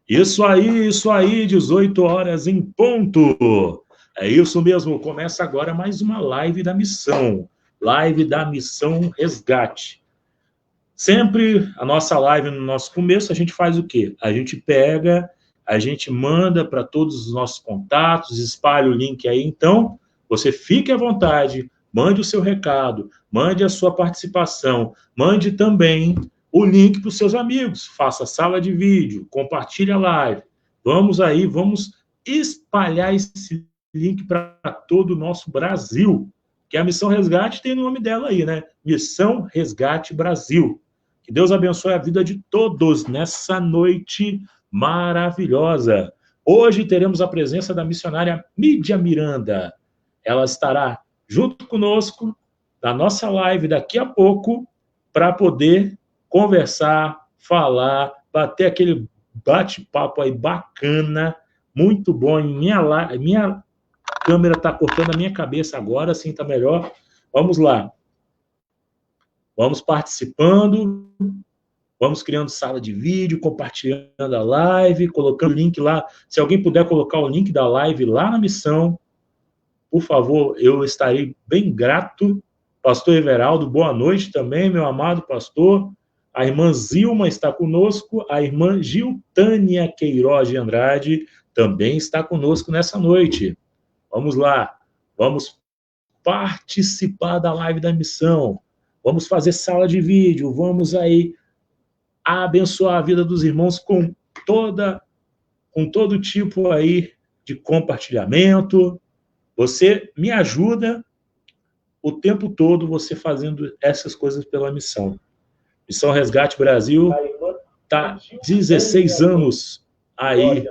Isso aí, 18 horas em ponto. É isso mesmo, começa agora mais uma live da missão. Live da Missão Resgate. Sempre a nossa live, no nosso começo, a gente faz o quê? A gente pega, a gente manda para todos os nossos contatos, espalha o link aí. Então, você fique à vontade, mande o seu recado, mande a sua participação, mande também o link para os seus amigos, faça sala de vídeo, compartilhe a live. Vamos aí, vamos espalhar esse link para todo o nosso Brasil, que a Missão Resgate tem o nome dela aí, né? Missão Resgate Brasil. Que Deus abençoe a vida de todos nessa noite maravilhosa. Hoje teremos a presença da missionária Mídia Miranda. Ela estará junto conosco na nossa live daqui a pouco para poder conversar, falar, bater aquele bate-papo aí bacana, muito bom. Minha câmera está cortando a minha cabeça agora, assim está melhor. Vamos lá. Vamos participando, vamos criando sala de vídeo, compartilhando a live, colocando o link lá. Se alguém puder colocar o link da live lá na missão, por favor, eu estarei bem grato. Pastor Everaldo, boa noite também, meu amado pastor. A irmã Zilma está conosco, a irmã Giltânia Queiroz de Andrade também está conosco nessa noite. Vamos lá, vamos participar da live da missão. Vamos fazer sala de vídeo, vamos aí abençoar a vida dos irmãos com todo tipo aí de compartilhamento. Você me ajuda o tempo todo, você fazendo essas coisas pela missão. Missão Resgate Brasil está 16 anos aí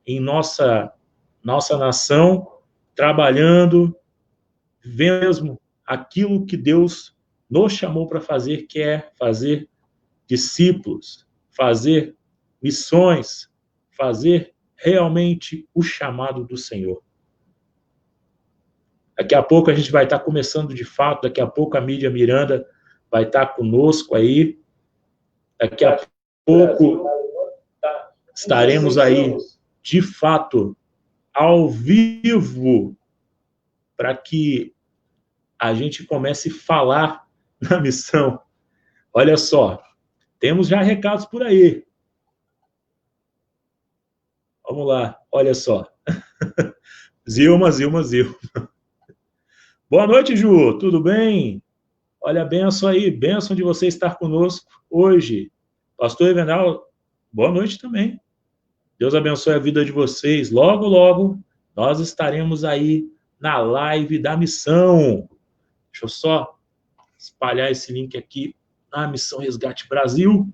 em nossa nação, trabalhando, mesmo aquilo que Deus nos chamou para fazer, que é fazer discípulos, fazer missões, fazer realmente o chamado do Senhor. Daqui a pouco a gente vai estar começando de fato, daqui a pouco a Mídia Miranda vai estar conosco aí, daqui a pouco estaremos aí de fato ao vivo para que a gente comece a falar na missão. Olha só, temos já recados por aí. Vamos lá, olha só. Zilma. Boa noite, Ju, tudo bem? Olha a benção aí, benção de você estar conosco hoje. Pastor Evenal, boa noite também. Deus abençoe a vida de vocês. Logo, logo, nós estaremos aí na live da missão. Deixa eu só espalhar esse link aqui na Missão Resgate Brasil.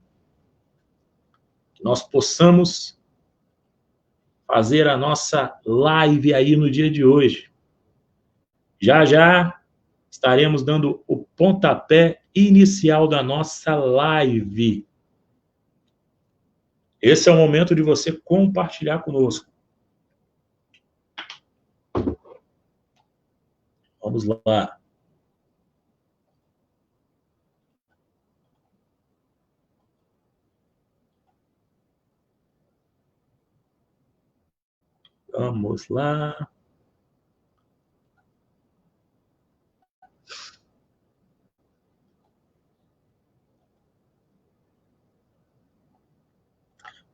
Que nós possamos fazer a nossa live aí no dia de hoje. Já, já estaremos dando o pontapé inicial da nossa live. Esse é o momento de você compartilhar conosco. Vamos lá. Vamos lá.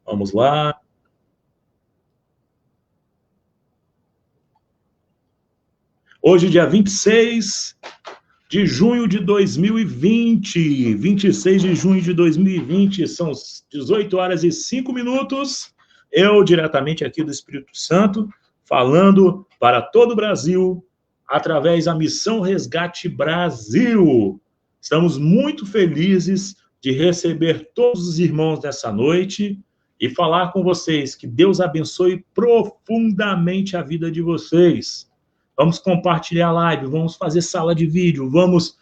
Vamos lá. Hoje, dia 26 de junho de 2020. 26 de junho de 2020, são 18 horas e 5 minutos. Eu, diretamente aqui do Espírito Santo, falando para todo o Brasil, através da Missão Resgate Brasil. Estamos muito felizes de receber todos os irmãos nessa noite e falar com vocês que Deus abençoe profundamente a vida de vocês. Vamos compartilhar a live, vamos fazer sala de vídeo, vamos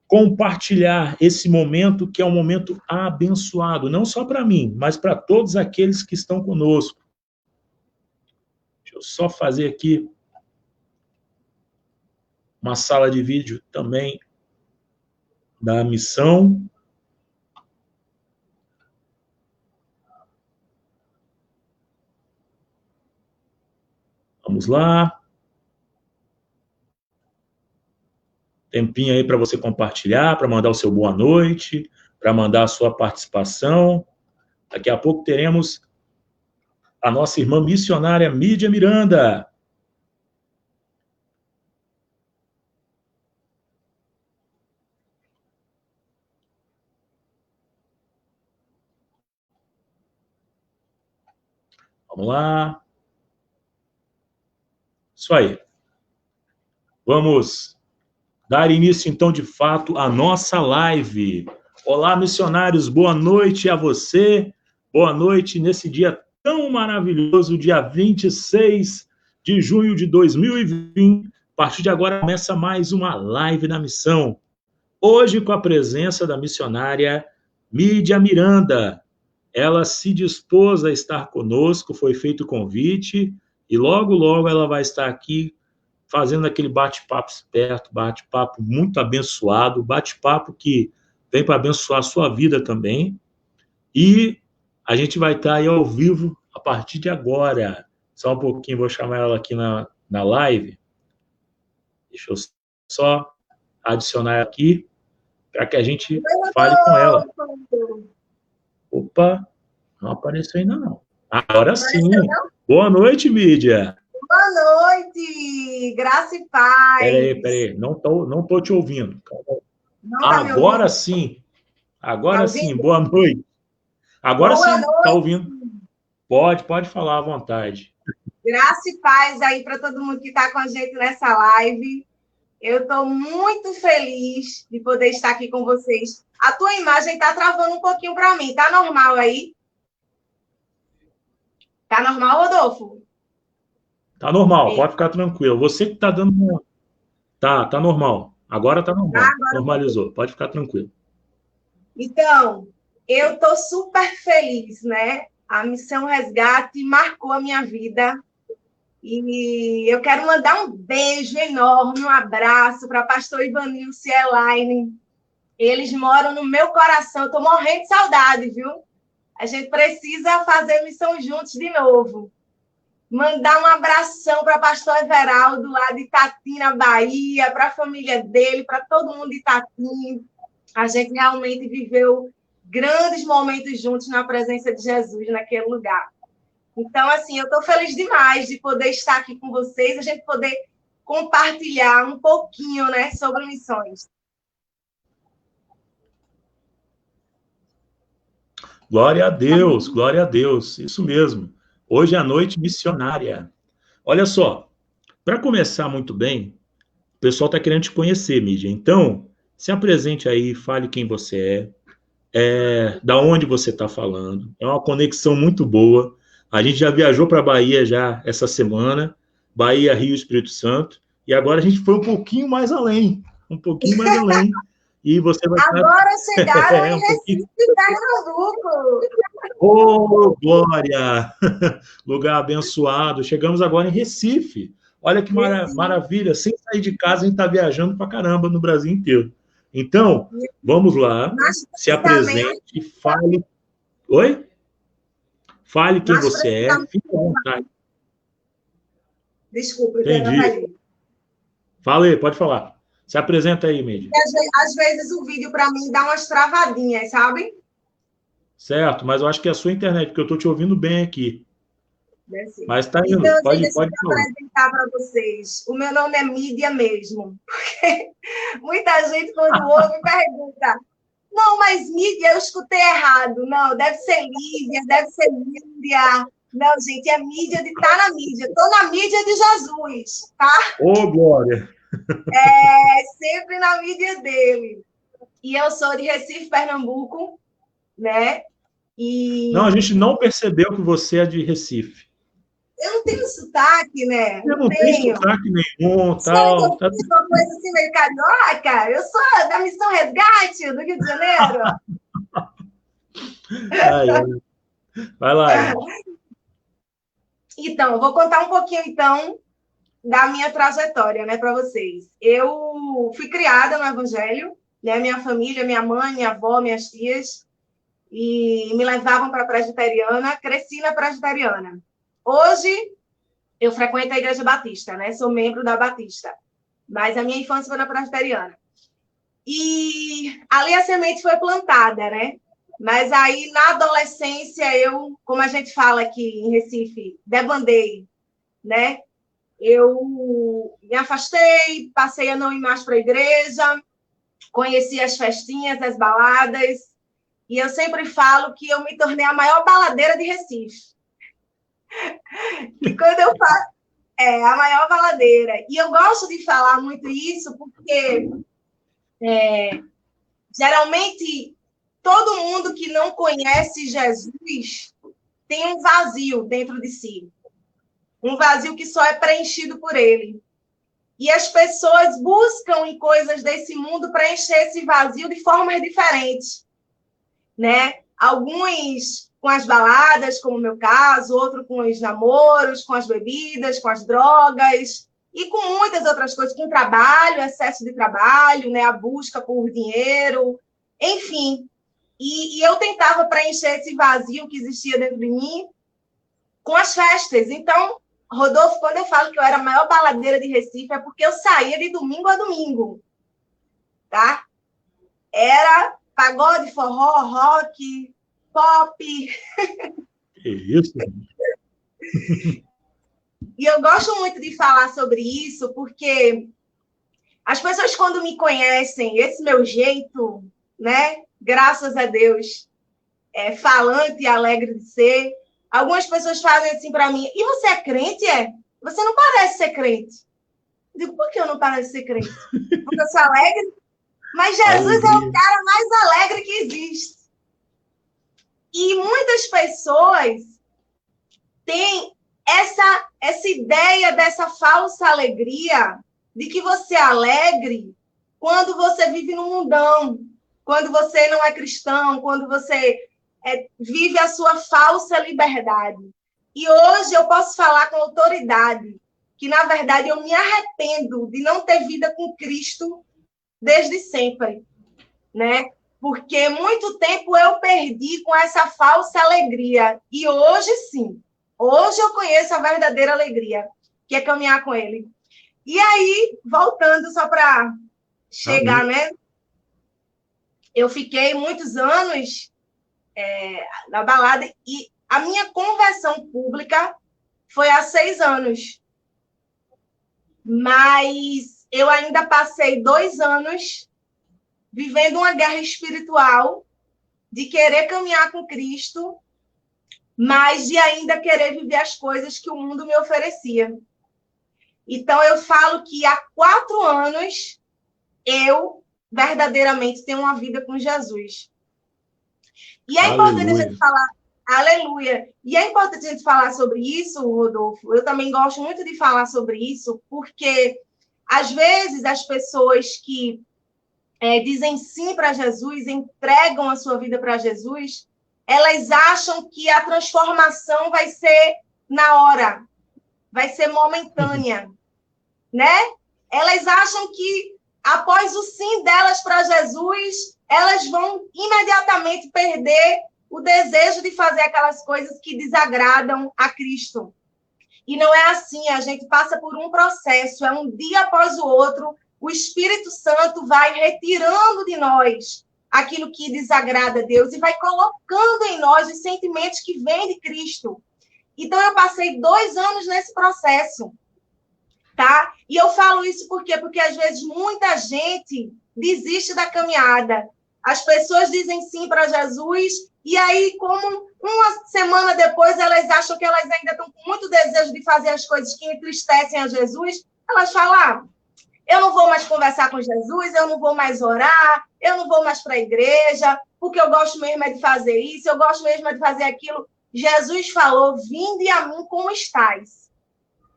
compartilhar esse momento que é um momento abençoado, não só para mim, mas para todos aqueles que estão conosco. Deixa eu só fazer aqui uma sala de vídeo também da missão. Vamos lá. Tempinho aí para você compartilhar, para mandar o seu boa noite, para mandar a sua participação. Daqui a pouco teremos a nossa irmã missionária Mídia Miranda. Vamos lá. Isso aí. Vamos dar início, então, de fato, à nossa live. Olá, missionários, boa noite a você. Boa noite nesse dia tão maravilhoso, dia 26 de junho de 2020. A partir de agora começa mais uma live da missão. Hoje com a presença da missionária Mídia Miranda. Ela se dispôs a estar conosco, foi feito o convite, e logo, logo ela vai estar aqui fazendo aquele bate-papo esperto, bate-papo muito abençoado, bate-papo que vem para abençoar a sua vida também. E a gente vai estar aí ao vivo a partir de agora. Só um pouquinho, vou chamar ela aqui na live. Deixa eu só adicionar ela aqui para que a gente fale com ela. Opa, não apareceu ainda não. Agora sim. Boa noite, Mídia. Boa noite, graça e paz. Peraí, não tô te ouvindo. Agora sim. Agora sim, boa noite. Agora sim, tá ouvindo. Pode falar à vontade. Graça e paz aí para todo mundo que está com a gente nessa live. Eu estou muito feliz de poder estar aqui com vocês. A tua imagem está travando um pouquinho para mim. Tá normal aí? Tá normal, Rodolfo? Tá normal, pode ficar tranquilo. Você que tá dando... Tá normal. Agora tá normal. Normalizou, pode ficar tranquilo. Então, eu estou super feliz, né? A Missão Resgate marcou a minha vida. E eu quero mandar um beijo enorme, um abraço para pastor Ivanilson e Elaine. Eles moram no meu coração. Eu estou morrendo de saudade, viu? A gente precisa fazer missão juntos de novo. Mandar um abração para pastor Everaldo, lá de Itatinga, Bahia, para a família dele, para todo mundo de Itatinga. A gente realmente viveu grandes momentos juntos na presença de Jesus naquele lugar. Então, assim, eu estou feliz demais de poder estar aqui com vocês, a gente poder compartilhar um pouquinho, né, sobre missões. Glória a Deus, isso mesmo. Hoje é a noite missionária. Olha só, para começar muito bem, o pessoal está querendo te conhecer, Mídia. Então, se apresente aí, fale quem você da onde você está falando. É uma conexão muito boa. A gente já viajou para a Bahia já essa semana, Bahia, Rio, Espírito Santo, e agora a gente foi um pouquinho mais além, e você vai agora chegaram em Recife, Pernambuco. Oh, glória! Lugar abençoado. Chegamos agora em Recife. Olha que maravilha. Sem sair de casa, a gente está viajando para caramba no Brasil inteiro. Então, vamos lá. Se apresente, fale. Oi? Fale quem você é. Fique à vontade. Desculpa, entendi. Fala aí, pode falar. Se apresenta aí, Mídia. Às vezes o vídeo, para mim, dá umas travadinhas, sabe? Certo, mas eu acho que é a sua internet, porque eu estou te ouvindo bem aqui. Mas tá indo, então, pode deixa eu apresentar para vocês. O meu nome é Mídia mesmo. Porque muita gente, quando ouve, pergunta: não, mas Mídia, eu escutei errado. Não, deve ser Lídia, deve ser Mídia. Não, gente, é Mídia de estar na mídia. Estou na mídia de Jesus, tá? Ô, glória! Sempre na mídia dele. E eu sou de Recife, Pernambuco, né? Não, a gente não percebeu que você é de Recife. Eu não tenho sotaque, né? Eu não tenho sotaque nenhum, tal. Eu fiz uma coisa assim meio carioca. Eu sou da Missão Resgate, do Rio de Janeiro. Vai lá. Então, eu vou contar um pouquinho, então, da minha trajetória, né, para vocês. Eu fui criada no Evangelho, né? Minha família, minha mãe, minha avó, minhas tias, e me levavam para a presbiteriana, cresci na presbiteriana. Hoje, Eu frequento a Igreja Batista, né? Sou membro da Batista. Mas a minha infância foi na Presbiteriana. E ali a semente foi plantada, né? Mas aí, na adolescência, eu, como a gente fala aqui em Recife, debandei, né? Eu me afastei, passei a não ir mais para a igreja, conheci as festinhas, as baladas, e eu sempre falo que eu me tornei a maior baladeira de Recife. E quando eu falo, a maior baladeira. E eu gosto de falar muito isso porque geralmente todo mundo que não conhece Jesus tem um vazio dentro de si. Um vazio que só é preenchido por ele. E as pessoas buscam em coisas desse mundo preencher esse vazio de formas diferentes, né? Alguns com as baladas, como o meu caso, outro com os namoros, com as bebidas, com as drogas, e com muitas outras coisas, com trabalho, excesso de trabalho, né? A busca por dinheiro, enfim. E eu tentava preencher esse vazio que existia dentro de mim com as festas. Então, Rodolfo, quando eu falo que eu era a maior baladeira de Recife, é porque eu saía de domingo a domingo, tá? Era pagode, forró, rock, pop. Que isso? E eu gosto muito de falar sobre isso, porque as pessoas, quando me conhecem, esse meu jeito, né? Graças a Deus, falante e alegre de ser, algumas pessoas fazem assim para mim, e você é crente, Você não parece ser crente. Eu digo, por que eu não pareço ser crente? Porque eu sou alegre? Mas Jesus é o cara mais alegre que existe. E muitas pessoas têm essa ideia dessa falsa alegria de que você é alegre quando você vive no mundão, quando você não é cristão, quando você vive a sua falsa liberdade. E hoje eu posso falar com autoridade que, na verdade, eu me arrependo de não ter vida com Cristo desde sempre, né? Porque muito tempo eu perdi com essa falsa alegria. E hoje, sim, hoje eu conheço a verdadeira alegria, que é caminhar com Ele. E aí, voltando só para chegar, né? Eu fiquei muitos anos na balada e a minha conversão pública foi há 6 anos. Mas eu ainda passei 2 anos vivendo uma guerra espiritual de querer caminhar com Cristo, mas de ainda querer viver as coisas que o mundo me oferecia. Então, eu falo que há 4 anos eu verdadeiramente tenho uma vida com Jesus. E é importante a gente falar, aleluia, e é importante a gente falar sobre isso, Rodolfo. Eu também gosto muito de falar sobre isso, porque às vezes as pessoas que dizem sim para Jesus, entregam a sua vida para Jesus, elas acham que a transformação vai ser na hora, vai ser momentânea, né? Elas acham que após o sim delas para Jesus, elas vão imediatamente perder o desejo de fazer aquelas coisas que desagradam a Cristo. E não é assim, a gente passa por um processo, é um dia após o outro, o Espírito Santo vai retirando de nós aquilo que desagrada a Deus e vai colocando em nós os sentimentos que vêm de Cristo. Então, eu passei 2 anos nesse processo, tá? E eu falo isso por quê? Porque, às vezes, muita gente desiste da caminhada. As pessoas dizem sim para Jesus e aí, como uma semana depois, elas acham que elas ainda estão com muito desejo de fazer as coisas que entristecem a Jesus, elas falam, eu não vou mais conversar com Jesus, eu não vou mais orar, eu não vou mais para a igreja, porque eu gosto mesmo de fazer isso, eu gosto mesmo de fazer aquilo. Jesus falou, vinde a mim como estáis.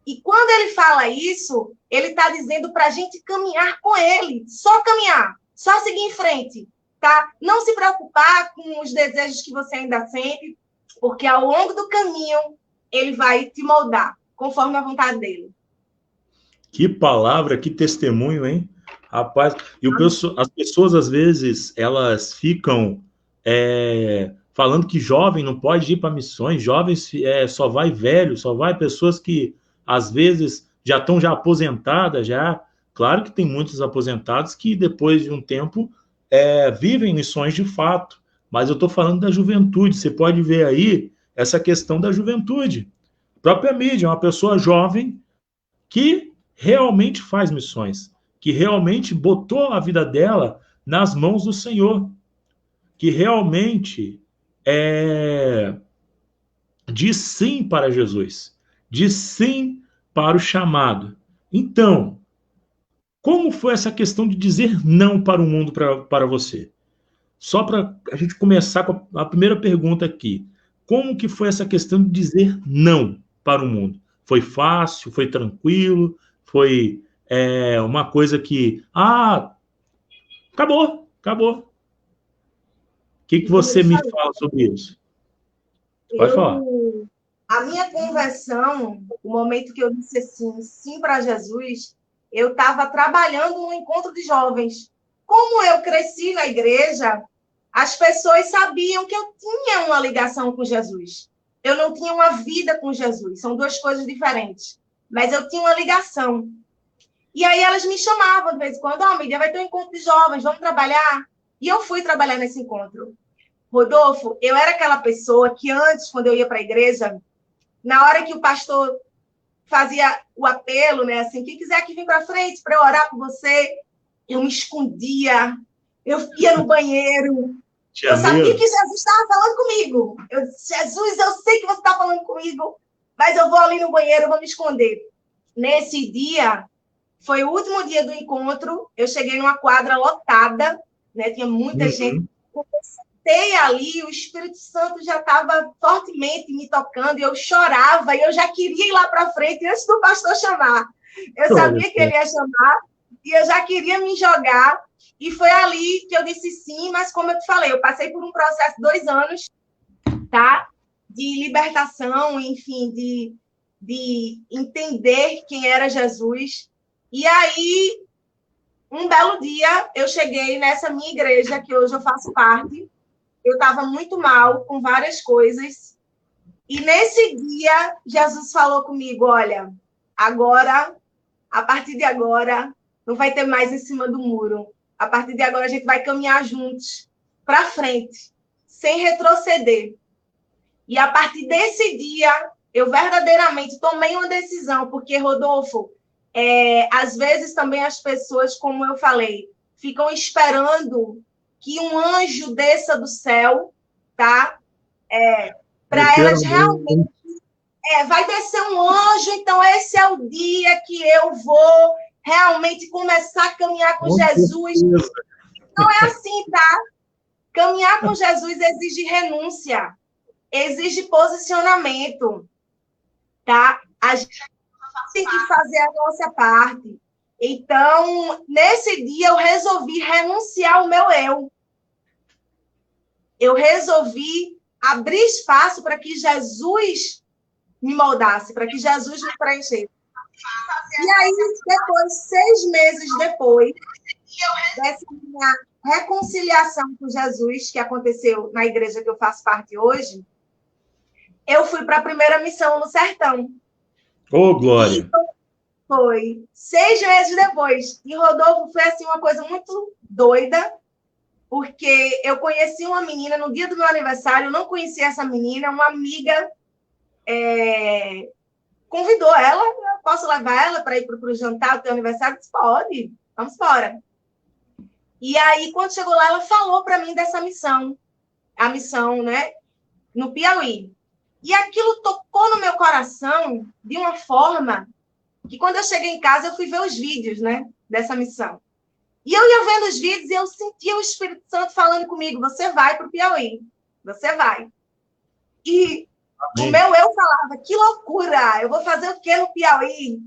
E quando ele fala isso, ele está dizendo para a gente caminhar com ele, só caminhar, só seguir em frente, tá? Não se preocupar com os desejos que você ainda sente, porque ao longo do caminho, ele vai te moldar, conforme a vontade dele. Que palavra, que testemunho, hein? Rapaz, e as pessoas, às vezes, elas ficam falando que jovem não pode ir para missões, jovens só vai velho, só vai pessoas que às vezes já estão já aposentadas, já. Claro que tem muitos aposentados que depois de um tempo vivem missões de fato, mas eu estou falando da juventude. Você pode ver aí essa questão da juventude. A própria mídia, uma pessoa jovem que realmente faz missões, que realmente botou a vida dela nas mãos do Senhor, que realmente diz sim para Jesus, diz sim para o chamado. Então, como foi essa questão de dizer não para o mundo para você? Só para a gente começar com a primeira pergunta aqui. Como que foi essa questão de dizer não para o mundo? Foi fácil? Foi tranquilo? Foi uma coisa que... acabou, acabou. O que você me fala sobre isso? Pode falar. A minha conversão, o momento que eu disse assim, sim para Jesus, eu estava trabalhando no encontro de jovens. Como eu cresci na igreja, as pessoas sabiam que eu tinha uma ligação com Jesus. Eu não tinha uma vida com Jesus, são duas coisas diferentes. Mas eu tinha uma ligação. E aí elas me chamavam de vez em quando, Mídia, vai ter um encontro de jovens, vamos trabalhar? E eu fui trabalhar nesse encontro. Rodolfo, eu era aquela pessoa que antes, quando eu ia para a igreja, na hora que o pastor fazia o apelo, né, assim, quem quiser que vir para frente para eu orar por você, eu me escondia, eu ia no banheiro, eu sabia que Jesus estava falando comigo. Eu disse, Jesus, eu sei que você está falando comigo, mas eu vou ali no banheiro, eu vou me esconder. Nesse dia, foi o último dia do encontro, eu cheguei numa quadra lotada, né, tinha muita gente. Ali, o Espírito Santo já estava fortemente me tocando, e eu chorava, e eu já queria ir lá para frente antes do pastor chamar. Eu sabia que ele ia chamar, e eu já queria me jogar, e foi ali que eu disse sim, mas como eu te falei, eu passei por um processo de 2 anos, tá? De libertação, enfim, de entender quem era Jesus. E aí, um belo dia, eu cheguei nessa minha igreja, que hoje eu faço parte. Eu estava muito mal com várias coisas. E nesse dia, Jesus falou comigo, olha, agora, a partir de agora, não vai ter mais em cima do muro. A partir de agora, a gente vai caminhar juntos, para frente, sem retroceder. E a partir desse dia, eu verdadeiramente tomei uma decisão, porque, Rodolfo, às vezes também as pessoas, como eu falei, ficam esperando que um anjo desça do céu, tá? Para elas realmente... vai descer um anjo, então esse é o dia que eu vou realmente começar a caminhar com Jesus. Não é assim, tá? Caminhar com Jesus exige renúncia, exige posicionamento, tá? A gente tem que fazer a nossa parte. Então, nesse dia, eu resolvi renunciar ao meu eu. Eu resolvi abrir espaço para que Jesus me moldasse, para que Jesus me preenchesse. E aí, depois, 6 meses depois dessa minha reconciliação com Jesus, que aconteceu na igreja que eu faço parte hoje, eu fui para a primeira missão no sertão. Ô, glória! E foi 6 meses depois. E, Rodolfo, foi assim, uma coisa muito doida, porque eu conheci uma menina no dia do meu aniversário, eu não conhecia essa menina, uma amiga convidou ela, posso levar ela para ir para o jantar do teu aniversário? Eu disse, pode, vamos embora. E aí, quando chegou lá, ela falou para mim dessa missão, a missão, né, no Piauí. E aquilo tocou no meu coração de uma forma que, quando eu cheguei em casa, eu fui ver os vídeos, né, dessa missão. E eu ia vendo os vídeos e eu sentia o Espírito Santo falando comigo, você vai para o Piauí, você vai. E o meu eu falava, que loucura, eu vou fazer o quê no Piauí?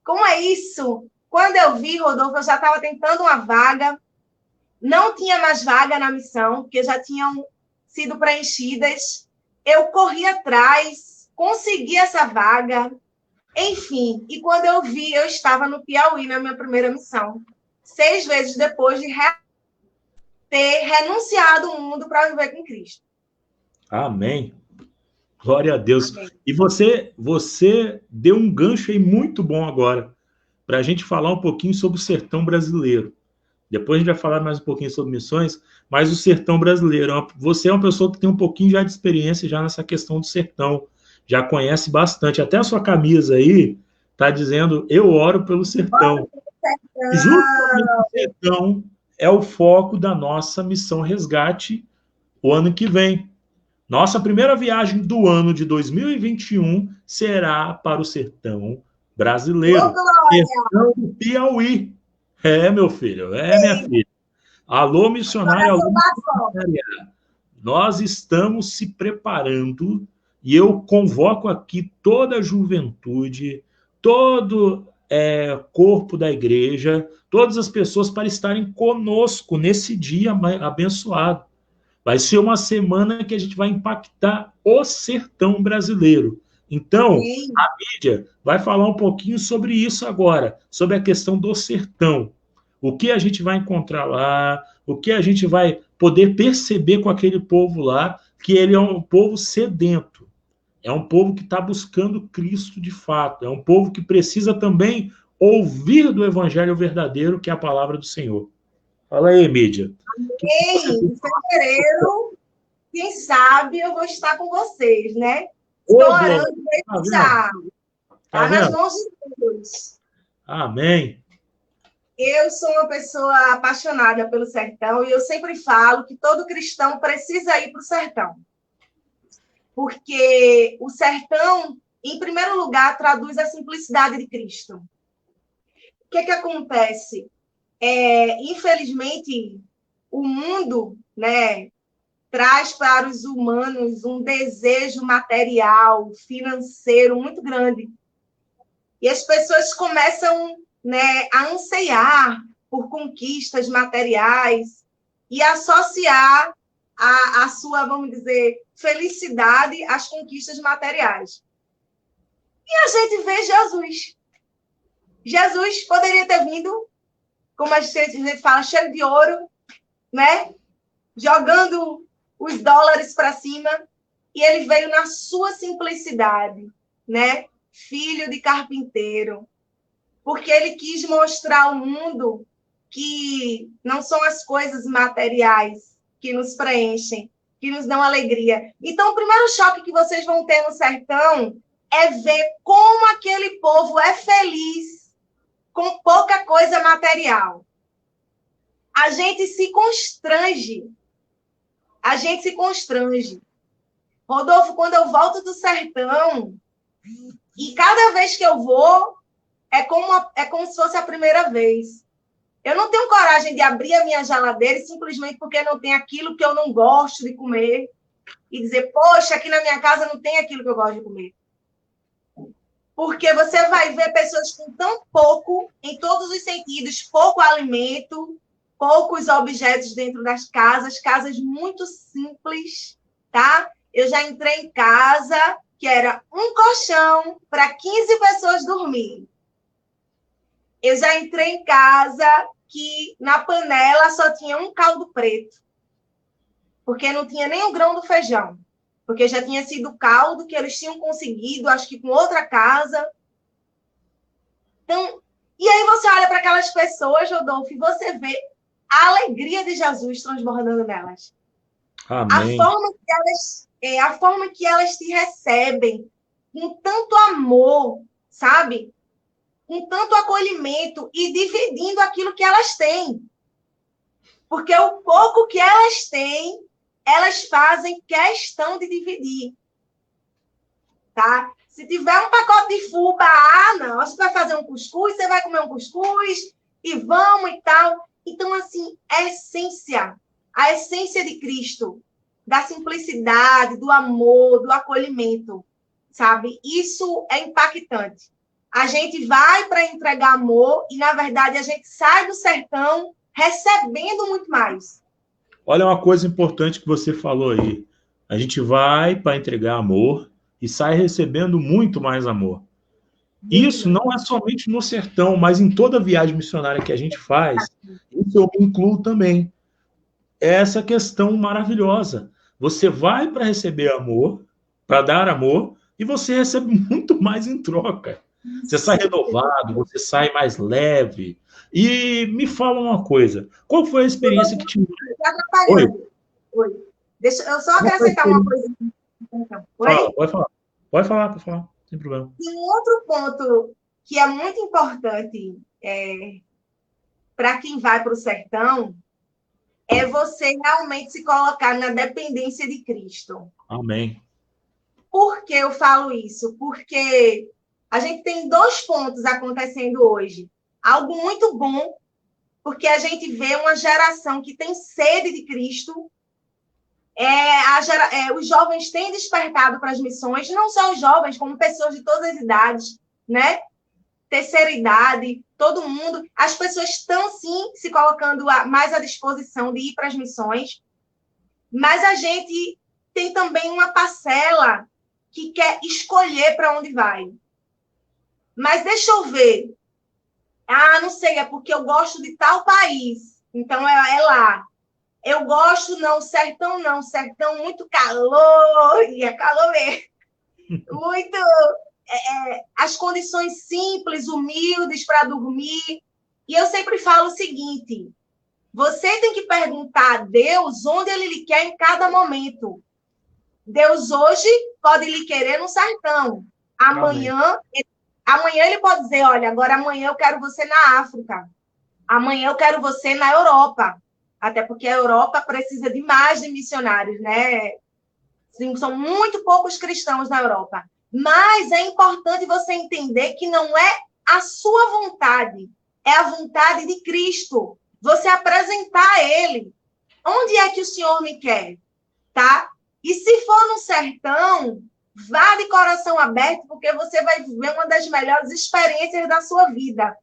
Como é isso? Quando eu vi, Rodolfo, eu já estava tentando uma vaga, não tinha mais vaga na missão, porque já tinham sido preenchidas. Eu corri atrás, consegui essa vaga, enfim. E quando eu vi, eu estava no Piauí, na minha primeira missão. 6 vezes depois de ter renunciado o mundo para viver com Cristo. Amém. Glória a Deus. Amém. E você deu um gancho aí muito bom agora, para a gente falar um pouquinho sobre o sertão brasileiro. Depois a gente vai falar mais um pouquinho sobre missões, mas o sertão brasileiro, você é uma pessoa que tem um pouquinho já de experiência já nessa questão do sertão, já conhece bastante. Até a sua camisa aí está dizendo, eu oro pelo sertão. Justamente o sertão é o foco da nossa missão Resgate o ano que vem. Nossa primeira viagem do ano de 2021 será para o sertão brasileiro, sertão do Piauí. É, meu filho, minha filha. Alô, missionário, alô, missionária. Nós estamos se preparando e eu convoco aqui toda a juventude, todo corpo da igreja, todas as pessoas para estarem conosco nesse dia abençoado. Vai ser uma semana que a gente vai impactar o sertão brasileiro. Então, Sim. a mídia vai falar um pouquinho sobre isso agora, sobre a questão do sertão. O que a gente vai encontrar lá, o que a gente vai poder perceber com aquele povo lá, que ele é um povo sedento, é um povo que está buscando Cristo de fato, é um povo que precisa também ouvir do evangelho verdadeiro, que é a palavra do Senhor. Fala aí, mídia. Em fevereiro, quem sabe eu vou estar com vocês, né? Ô, Estou glória. orando para Tá estar. vendo? Tá Está nas vendo? mãos de Deus. Amém. Eu sou uma pessoa apaixonada pelo sertão e eu sempre falo que todo cristão precisa ir para o sertão. Porque o sertão, em primeiro lugar, traduz a simplicidade de Cristo. O que acontece? Infelizmente, o mundo, né, traz para os humanos um desejo material, financeiro muito grande. E as pessoas começam, né, a anseiar por conquistas materiais e associar a sua, vamos dizer, felicidade às conquistas materiais. E a gente vê Jesus. Jesus poderia ter vindo, como a gente fala, cheio de ouro, né? Jogando os dólares para cima, e ele veio na sua simplicidade, né? Filho de carpinteiro, porque ele quis mostrar ao mundo que não são as coisas materiais que nos preenchem, que nos dão alegria. Então, o primeiro choque que vocês vão ter no sertão é ver como aquele povo é feliz com pouca coisa material. A gente se constrange. A gente se constrange. Rodolfo, quando eu volto do sertão, e cada vez que eu vou, é como se fosse a primeira vez. Eu não tenho coragem de abrir a minha geladeira simplesmente porque não tem aquilo que eu não gosto de comer e dizer, poxa, aqui na minha casa não tem aquilo que eu gosto de comer. Porque você vai ver pessoas com tão pouco, em todos os sentidos, pouco alimento, poucos objetos dentro das casas muito simples, tá? Eu já entrei em casa que era um colchão para 15 pessoas dormir. Eu já entrei em casa que na panela só tinha um caldo preto, porque não tinha nem o grão do feijão, porque já tinha sido caldo que eles tinham conseguido, acho que com outra casa. Então, e aí você olha para aquelas pessoas, Rodolfo, e você vê a alegria de Jesus transbordando nelas. Amém. A forma que elas te recebem, com tanto amor, sabe? Com tanto acolhimento e dividindo aquilo que elas têm. Porque o pouco que elas têm, elas fazem questão de dividir. Tá? Se tiver um pacote de fubá, não, você vai fazer um cuscuz, você vai comer um cuscuz e vamos e tal. Então, assim, a essência de Cristo, da simplicidade, do amor, do acolhimento, sabe? Isso é impactante. A gente vai para entregar amor e, na verdade, a gente sai do sertão recebendo muito mais. Olha uma coisa importante que você falou aí. A gente vai para entregar amor e sai recebendo muito mais amor. Isso não é somente no sertão, mas em toda viagem missionária que a gente faz, isso eu me incluo também. É essa questão maravilhosa. Você vai para receber amor, para dar amor, e você recebe muito mais em troca. Você sai renovado, você sai mais leve. E me fala uma coisa, qual foi a experiência que te... Está Oi? atrapalhando. Oi. Deixa eu só Qual foi a acrescentar uma experiência? coisa. Então. Fala, Oi? pode falar. Pode falar, pode falar, sem problema. E um outro ponto que é muito importante para quem vai para o sertão é você realmente se colocar na dependência de Cristo. Amém. Por que eu falo isso? Porque a gente tem dois pontos acontecendo hoje. Algo muito bom, porque a gente vê uma geração que tem sede de Cristo. Os jovens têm despertado para as missões, não só os jovens, como pessoas de todas as idades, né? Terceira idade, todo mundo. As pessoas estão, sim, se colocando mais à disposição de ir para as missões, mas a gente tem também uma parcela que quer escolher para onde vai. Mas deixa eu ver. Ah, não sei, é porque eu gosto de tal país, então é lá. Eu gosto, não, sertão muito calor, e é calor mesmo. Muito... as condições simples, humildes para dormir. E eu sempre falo o seguinte, você tem que perguntar a Deus onde Ele lhe quer em cada momento. Deus hoje pode lhe querer no sertão. Amanhã Ele pode dizer, olha, agora amanhã eu quero você na África. Amanhã eu quero você na Europa. Até porque a Europa precisa de mais de missionários, né? Sim, são muito poucos cristãos na Europa. Mas é importante você entender que não é a sua vontade, é a vontade de Cristo. Você apresentar a Ele. Onde é que o Senhor me quer? Tá? E se for no sertão, vá de coração aberto, porque você vai viver uma das melhores experiências da sua vida.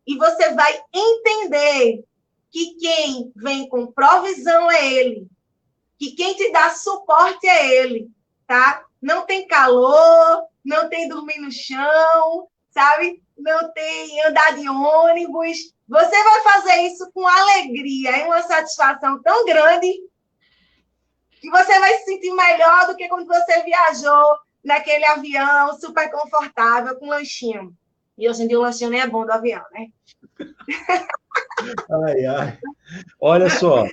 E você vai entender que quem vem com provisão é Ele. Que quem te dá suporte é Ele, tá? Não tem calor, não tem dormir no chão, sabe? Não tem andar de ônibus. Você vai fazer isso com alegria e uma satisfação tão grande que você vai se sentir melhor do que quando você viajou naquele avião super confortável com lanchinho. E hoje em dia o lanchinho nem é bom do avião, né? Ai, ai. Olha só,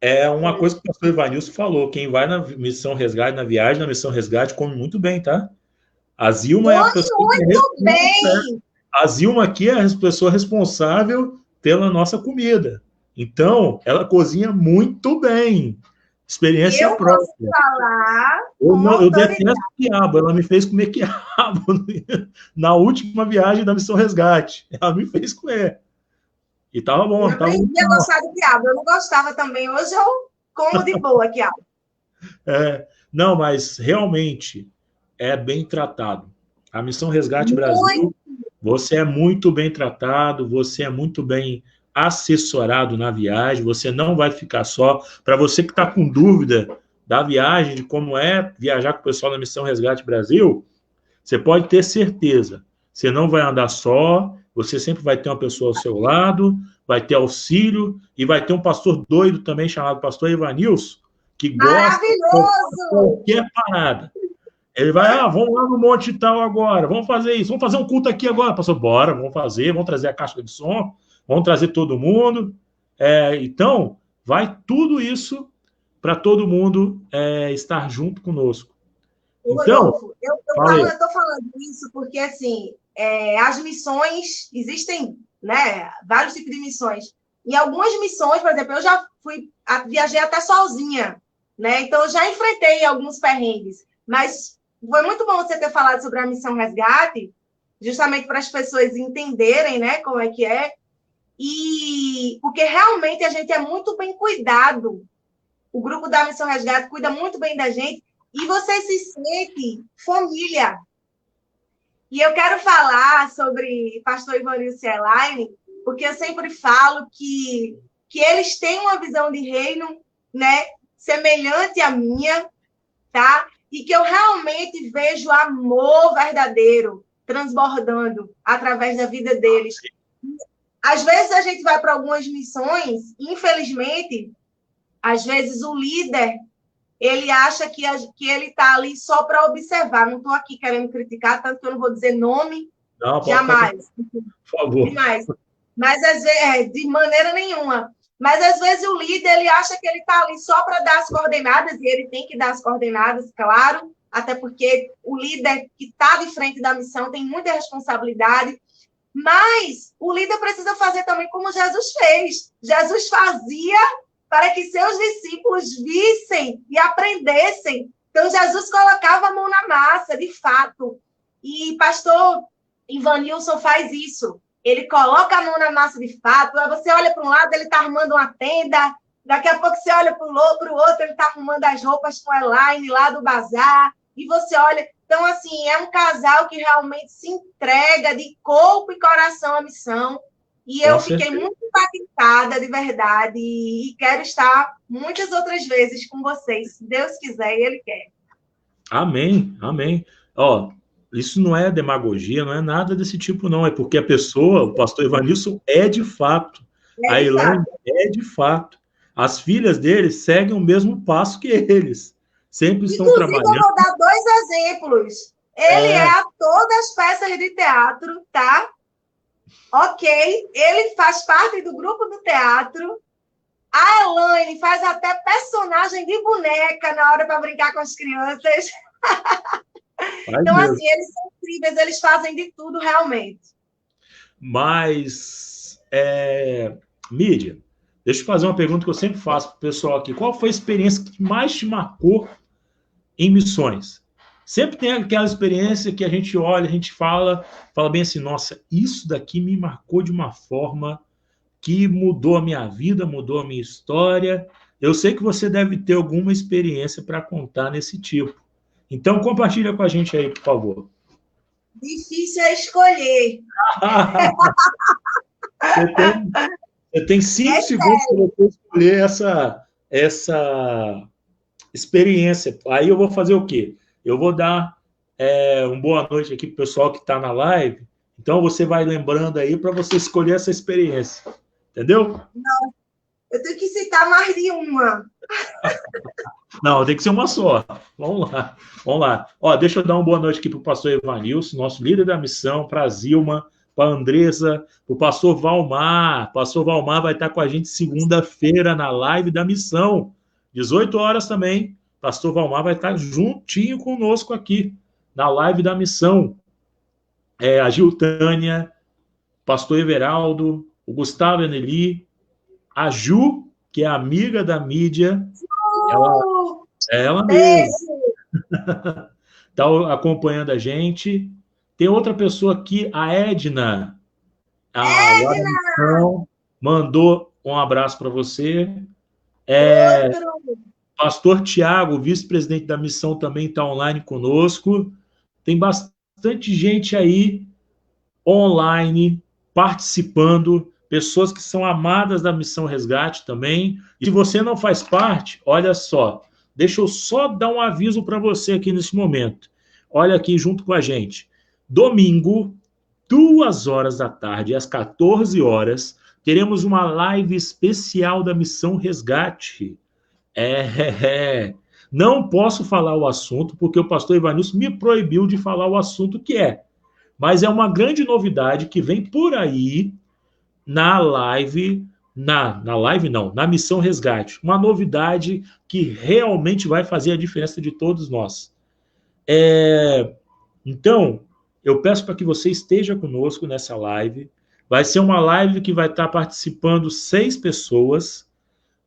é uma coisa que o pastor Evanilson falou, quem vai na missão resgate, na viagem da missão resgate, come muito bem, tá? A Zilma é a pessoa muito bem! A Zilma aqui é a pessoa responsável pela nossa comida. Então, ela cozinha muito bem. Experiência eu própria. Posso falar eu detesto quiabo. Ela me fez comer quiabo na última viagem da missão resgate. Ela me fez comer. E tava bom. Eu aprendi a gostar de quiabo. Eu não gostava também. Hoje eu como de boa quiabo. Não, mas realmente é bem tratado. A Missão Resgate Brasil, você é muito bem tratado, você é muito bem assessorado na viagem, você não vai ficar só. Para você que está com dúvida da viagem, de como é viajar com o pessoal da Missão Resgate Brasil, você pode ter certeza. Você não vai andar só, você sempre vai ter uma pessoa ao seu lado, vai ter auxílio e vai ter um pastor doido também, chamado pastor Evanilson, que gosta de qualquer parada. Ele vai, vamos lá no monte e tal agora, vamos fazer isso, vamos fazer um culto aqui agora. Pastor, bora, vamos fazer, vamos trazer a caixa de som, vamos trazer todo mundo. Então, vai tudo isso para todo mundo estar junto conosco. Então, Rodolfo, eu estou falando isso porque, assim, as missões, existem, né, vários tipos de missões. E algumas missões, por exemplo, eu já viajei até sozinha, né? Então, eu já enfrentei alguns perrengues. Mas foi muito bom você ter falado sobre a Missão Resgate, justamente para as pessoas entenderem, né, como é que é. E porque realmente a gente é muito bem cuidado. O grupo da Missão Resgate cuida muito bem da gente e você se sente família. E eu quero falar sobre pastor Evanilson Elaine, porque eu sempre falo que eles têm uma visão de reino, né, semelhante à minha, tá? E que eu realmente vejo amor verdadeiro transbordando através da vida deles. Às vezes a gente vai para algumas missões, infelizmente, às vezes o líder, ele acha que ele está ali só para observar. Não estou aqui querendo criticar, tanto que eu não vou dizer nome, Não, jamais. Por favor. Demais. Mas, às vezes, de maneira nenhuma. Mas, às vezes, o líder ele acha que ele está ali só para dar as coordenadas, e ele tem que dar as coordenadas, claro, até porque o líder que está de frente da missão tem muita responsabilidade, mas o líder precisa fazer também como Jesus fez. Jesus fazia para que seus discípulos vissem e aprendessem. Então, Jesus colocava a mão na massa, de fato. E pastor Ivanilson faz isso. Ele coloca a mão na massa de fato. Aí você olha para um lado, ele está arrumando uma tenda. Daqui a pouco você olha para o outro, ele está arrumando as roupas com a Elaine lá do bazar. E você olha... Então, assim, é um casal que realmente se entrega de corpo e coração à missão. E eu fiquei muito impactada, de verdade, e quero estar muitas outras vezes com vocês, se Deus quiser e Ele quer. Amém, amém. Ó, isso não é demagogia, não é nada desse tipo, não. É porque a pessoa, o pastor Evanilson, é de fato. A Elaine é de fato. As filhas dele seguem o mesmo passo que eles. Sempre estão trabalhando. Eu vou dar 2 exemplos. Ele é ator das peças de teatro, tá? Ok, ele faz parte do grupo do teatro. A Elaine faz até personagem de boneca na hora para brincar com as crianças. Então, assim, eles são incríveis, eles fazem de tudo realmente. Mas, Mídia, deixa eu fazer uma pergunta que eu sempre faço para o pessoal aqui. Qual foi a experiência que mais te marcou em missões? Sempre tem aquela experiência que a gente olha, a gente fala bem assim, nossa, isso daqui me marcou de uma forma que mudou a minha vida, mudou a minha história. Eu sei que você deve ter alguma experiência para contar nesse tipo. Então, compartilha com a gente aí, por favor. Difícil é escolher. Você tem 5 segundos para você escolher essa experiência. Aí eu vou fazer o quê? Eu vou dar uma boa noite aqui para o pessoal que está na live. Então, você vai lembrando aí para você escolher essa experiência. Entendeu? Não, eu tenho que citar mais de uma. Não, tem que ser uma só. Vamos lá. Ó, deixa eu dar uma boa noite aqui para o pastor Evanilson, nosso líder da missão, para a Zilma, para a Andresa, para o pastor Valmar. O pastor Valmar vai estar com a gente segunda-feira na live da missão. 18 horas também. Pastor Valmar vai estar juntinho conosco aqui, na live da missão. A Giltânia, pastor Everaldo, o Gustavo Eneli, a Ju, que é amiga da Mídia. Ela mesmo. Está acompanhando a gente. Tem outra pessoa aqui, a Edna. Missão, mandou um abraço para você. Pastor Tiago, vice-presidente da missão, também está online conosco. Tem bastante gente aí online, participando, pessoas que são amadas da Missão Resgate também. E se você não faz parte, olha só, deixa eu só dar um aviso para você aqui nesse momento. Olha aqui junto com a gente. Domingo, 2 horas da tarde, às 14 horas, teremos uma live especial da Missão Resgate. Não posso falar o assunto, porque o pastor Evanilson me proibiu de falar o assunto que é. Mas é uma grande novidade que vem por aí na live, na Missão Resgate. Uma novidade que realmente vai fazer a diferença de todos nós. Então, eu peço para que você esteja conosco nessa live. Vai ser uma live que vai estar participando 6 pessoas,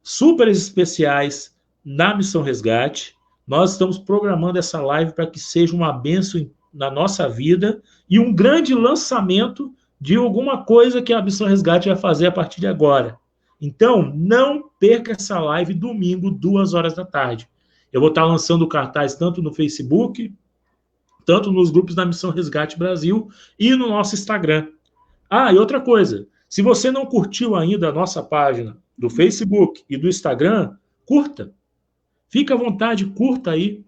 super especiais na Missão Resgate. Nós estamos programando essa live para que seja uma bênção na nossa vida e um grande lançamento de alguma coisa que a Missão Resgate vai fazer a partir de agora. Então, não perca essa live domingo, 2 horas da tarde. Eu vou estar lançando o cartaz tanto no Facebook, tanto nos grupos da Missão Resgate Brasil e no nosso Instagram. E outra coisa, se você não curtiu ainda a nossa página do Facebook e do Instagram, curta. Fica à vontade, curta aí.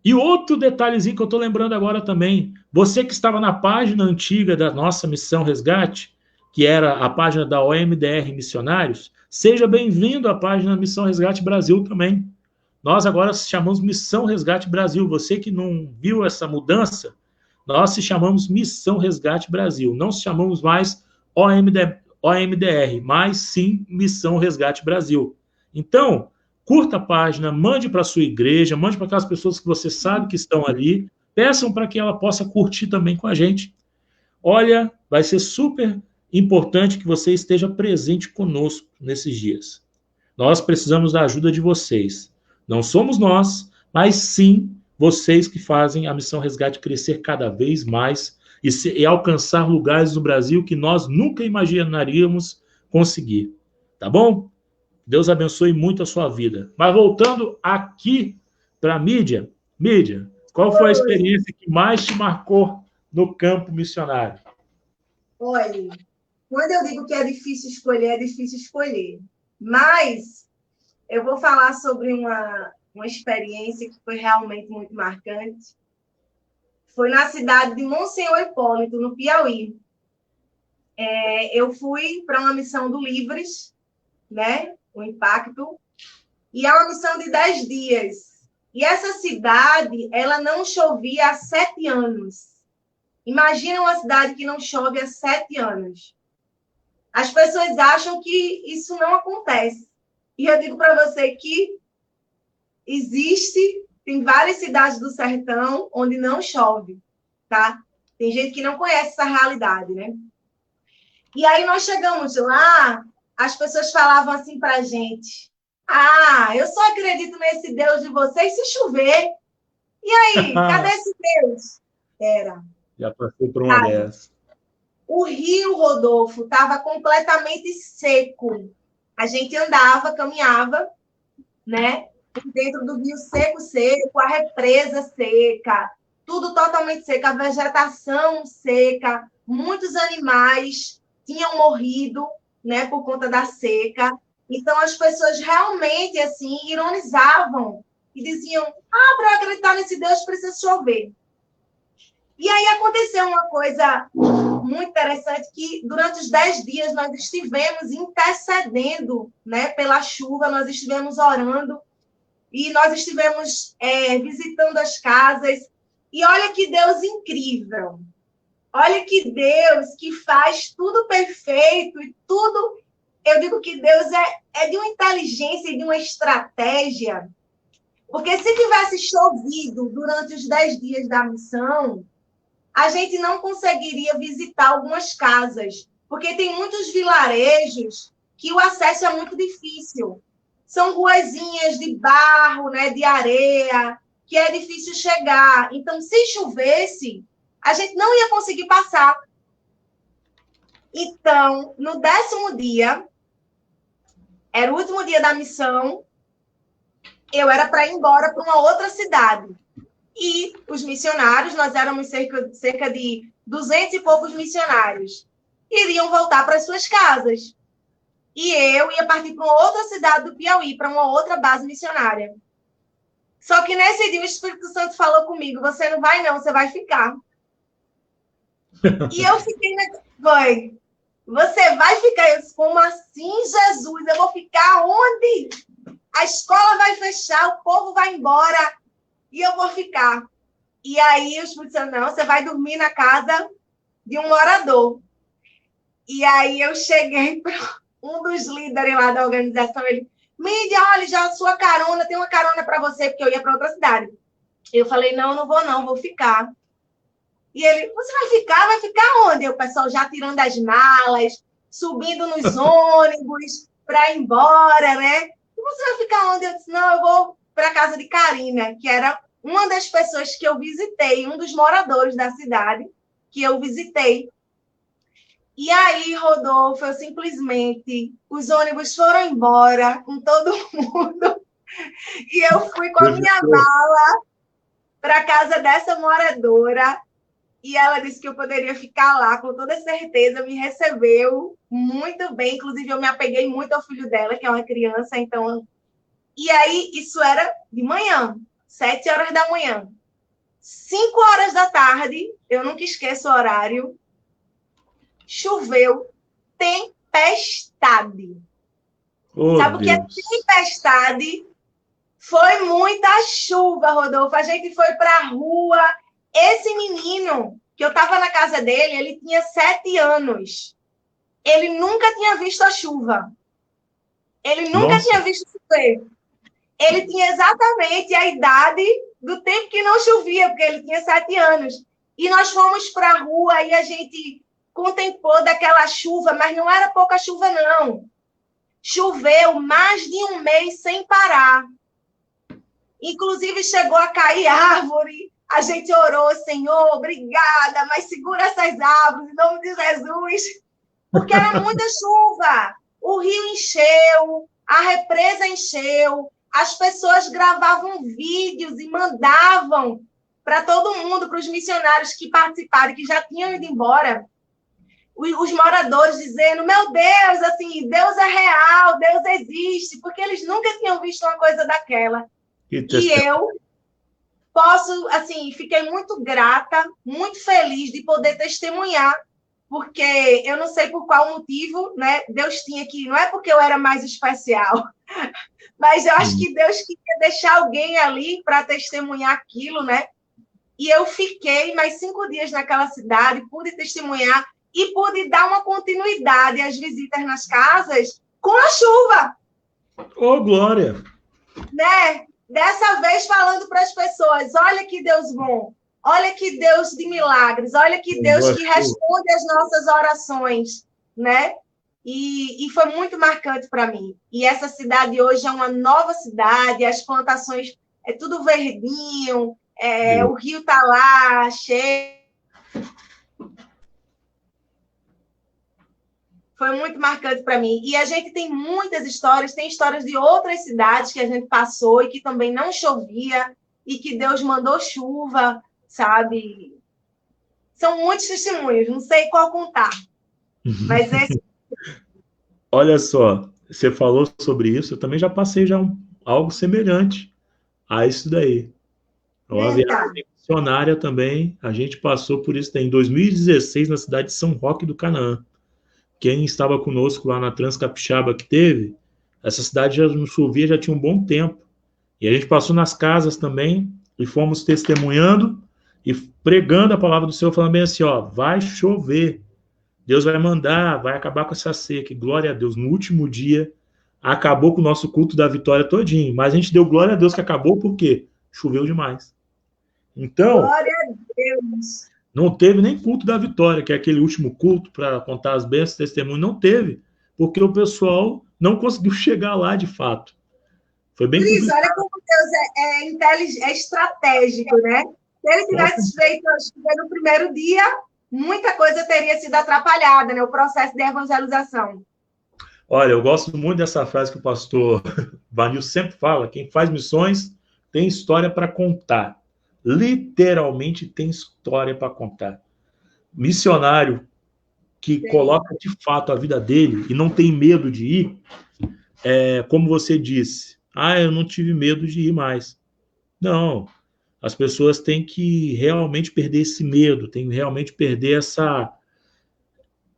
E outro detalhezinho que eu estou lembrando agora também, você que estava na página antiga da nossa Missão Resgate, que era a página da OMDR Missionários, seja bem-vindo à página Missão Resgate Brasil também. Nós agora se chamamos Missão Resgate Brasil. Você que não viu essa mudança, nós se chamamos Missão Resgate Brasil. Não se chamamos mais OMDR, mas sim Missão Resgate Brasil. Então, curta a página, mande para a sua igreja, mande para aquelas pessoas que você sabe que estão ali, peçam para que ela possa curtir também com a gente. Olha, vai ser super importante que você esteja presente conosco nesses dias. Nós precisamos da ajuda de vocês. Não somos nós, mas sim vocês que fazem a Missão Resgate crescer cada vez mais e alcançar lugares no Brasil que nós nunca imaginaríamos conseguir. Tá bom? Deus abençoe muito a sua vida. Mas voltando aqui para a mídia, qual foi a experiência que mais te marcou no campo missionário? Olha, quando eu digo que é difícil escolher, é difícil escolher. Mas eu vou falar sobre uma experiência que foi realmente muito marcante. Foi na cidade de Monsenhor Hipólito, no Piauí. Eu fui para uma missão do Livres, né? O Impacto, e é uma missão de 10 dias. E essa cidade, ela não chovia há 7 anos. Imagina uma cidade que não chove há 7 anos. As pessoas acham que isso não acontece. E eu digo para você que tem várias cidades do sertão onde não chove, tá? Tem gente que não conhece essa realidade, né? E aí nós chegamos lá, as pessoas falavam assim para a gente: eu só acredito nesse Deus de vocês se chover. E aí, cadê esse Deus? Já passei por uma dessas. O rio, Rodolfo, estava completamente seco. A gente andava, caminhava, né? Dentro do rio seco, a represa seca, tudo totalmente seco, a vegetação seca, muitos animais tinham morrido, né, por conta da seca. Então, as pessoas realmente, assim, ironizavam e diziam: para acreditar nesse Deus precisa chover. E aí aconteceu uma coisa muito interessante, que durante os 10 dias nós estivemos intercedendo, né, pela chuva, nós estivemos orando, e nós estivemos visitando as casas. E olha que Deus incrível. Olha que Deus que faz tudo perfeito e tudo. Eu digo que Deus é de uma inteligência e de uma estratégia. Porque se tivesse chovido durante os 10 dias da missão, a gente não conseguiria visitar algumas casas. Porque tem muitos vilarejos que o acesso é muito difícil. São ruazinhas de barro, né, de areia, que é difícil chegar. Então, se chovesse, a gente não ia conseguir passar. Então, no 10º dia, era o último dia da missão, eu era para ir embora para uma outra cidade. E os missionários, nós éramos cerca de 200 e poucos missionários, iriam voltar para as suas casas. E eu ia partir para uma outra cidade do Piauí, para uma outra base missionária. Só que nesse dia o Espírito Santo falou comigo: você não vai não, você vai ficar. E eu fiquei... Você vai ficar? Eu disse: como assim, Jesus? Eu vou ficar onde? A escola vai fechar, o povo vai embora e eu vou ficar. E aí o Espírito Santo: não, você vai dormir na casa de um morador. E aí eu cheguei para um dos líderes lá da organização, ele: Mídia, olha, já a sua carona, tem uma carona para você, porque eu ia para outra cidade. Eu falei: não vou não, vou ficar. E ele: você vai ficar? Vai ficar onde? O pessoal já tirando as malas, subindo nos ônibus para ir embora, né? E você vai ficar onde? Eu disse: não, eu vou para a casa de Karina, que era uma das pessoas que eu visitei, um dos moradores da cidade que eu visitei. E aí, Rodolfo, eu simplesmente... Os ônibus foram embora com todo mundo. E eu fui com a minha mala para a casa dessa moradora. E ela disse que eu poderia ficar lá, com toda certeza. Me recebeu muito bem. Inclusive, eu me apeguei muito ao filho dela, que é uma criança. Então... E aí, isso era de manhã, 7 horas da manhã. 5 horas da tarde, eu nunca esqueço o horário, choveu, tempestade. Sabe o que é tempestade? Foi muita chuva, Rodolfo. A gente foi para a rua. Esse menino, que eu estava na casa dele, ele tinha 7 anos. Ele nunca tinha visto a chuva. Ele nunca Nossa. tinha visto chover. Ele tinha exatamente a idade do tempo que não chovia, porque ele tinha 7 anos. E nós fomos para a rua e a gente contemplou daquela chuva, mas não era pouca chuva, não. Choveu mais de um mês sem parar. Inclusive, chegou a cair árvore. A gente orou, Senhor, obrigada, mas segura essas árvores, em nome de Jesus. Porque era muita chuva. O rio encheu, a represa encheu, as pessoas gravavam vídeos e mandavam para todo mundo, para os missionários que participaram, que já tinham ido embora, os moradores dizendo, meu Deus, assim, Deus é real, Deus existe, porque eles nunca tinham visto uma coisa daquela. E eu posso, assim, fiquei muito grata, muito feliz de poder testemunhar, porque eu não sei por qual motivo, né? Deus tinha que, não é porque eu era mais especial, mas eu acho que Deus queria deixar alguém ali para testemunhar aquilo, né? E eu fiquei mais 5 dias naquela cidade, pude testemunhar e pude dar uma continuidade às visitas nas casas com a chuva. Ô, glória! Né? Dessa vez falando para as pessoas, olha que Deus bom, olha que Deus de milagres, olha que Deus que responde às nossas orações, né? E foi muito marcante para mim. E essa cidade hoje é uma nova cidade, as plantações, é tudo verdinho, o rio está lá, cheio. Foi muito marcante para mim. E a gente tem muitas histórias, tem histórias de outras cidades que a gente passou e que também não chovia, e que Deus mandou chuva, sabe? São muitos testemunhos, não sei qual contar. Mas esse... Olha só, você falou sobre isso, eu também já passei algo semelhante a isso daí. Uma viagem missionária também, a gente passou por isso daí, em 2016, na cidade de São Roque do Canaã. Quem estava conosco lá na Transcapixaba que teve, essa cidade já não chovia, já tinha um bom tempo. E a gente passou nas casas também e fomos testemunhando e pregando a palavra do Senhor, falando bem assim, ó, vai chover, Deus vai mandar, vai acabar com essa seca. E glória a Deus, no último dia, acabou com o nosso culto da vitória todinho. Mas a gente deu glória a Deus que acabou porque choveu demais. Então, glória a Deus. Não teve nem culto da vitória, que é aquele último culto para contar as bênçãos, testemunho, não teve, porque o pessoal não conseguiu chegar lá de fato. Foi bem complicado. Isso, olha como Deus é estratégico, né? Se ele tivesse feito no primeiro dia, muita coisa teria sido atrapalhada, né? O processo de evangelização. Olha, eu gosto muito dessa frase que o pastor Vanil sempre fala, quem faz missões tem história para contar. Literalmente tem história para contar. Missionário que coloca de fato a vida dele e não tem medo de ir, como você disse, eu não tive medo de ir mais. Não, as pessoas têm que realmente perder esse medo, têm que realmente perder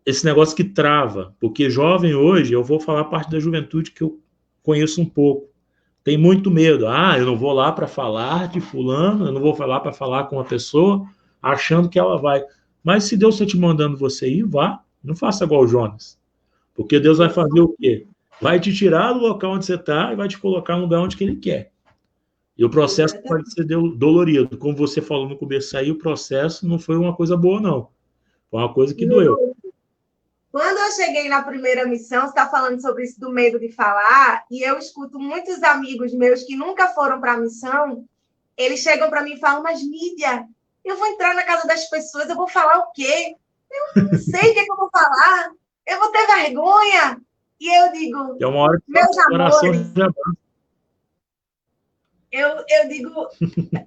esse negócio que trava, porque jovem hoje, eu vou falar parte da juventude que eu conheço um pouco, tem muito medo. Eu não vou lá para falar de fulano, eu não vou lá para falar com uma pessoa achando que ela vai. Mas se Deus está te mandando você ir, vá. Não faça igual o Jonas. Porque Deus vai fazer o quê? Vai te tirar do local onde você está e vai te colocar no lugar onde que Ele quer. E o processo pode ser dolorido. Como você falou no começo aí, o processo não foi uma coisa boa, não. Foi uma coisa que doeu. Quando eu cheguei na primeira missão, você está falando sobre isso do medo de falar, e eu escuto muitos amigos meus que nunca foram para a missão, eles chegam para mim e falam, mas Nídia, eu vou entrar na casa das pessoas, eu vou falar o quê? Eu não sei o que eu vou falar, eu vou ter vergonha. E eu digo, é uma hora que meus amores, eu digo,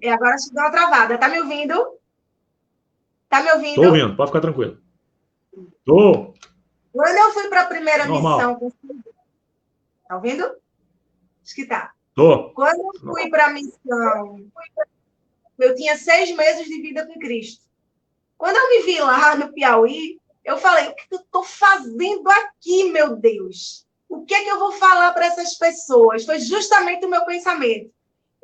e agora acho que deu uma travada, tá me ouvindo? Tá me ouvindo? Tô ouvindo, pode ficar tranquilo. Tô. Quando eu fui para a primeira missão, tá ouvindo? Acho que tá. Tô. Quando eu fui para a missão, eu tinha 6 meses de vida com Cristo. Quando eu me vi lá no Piauí, eu falei, o que eu estou fazendo aqui, meu Deus? O que é que eu vou falar para essas pessoas? Foi justamente o meu pensamento.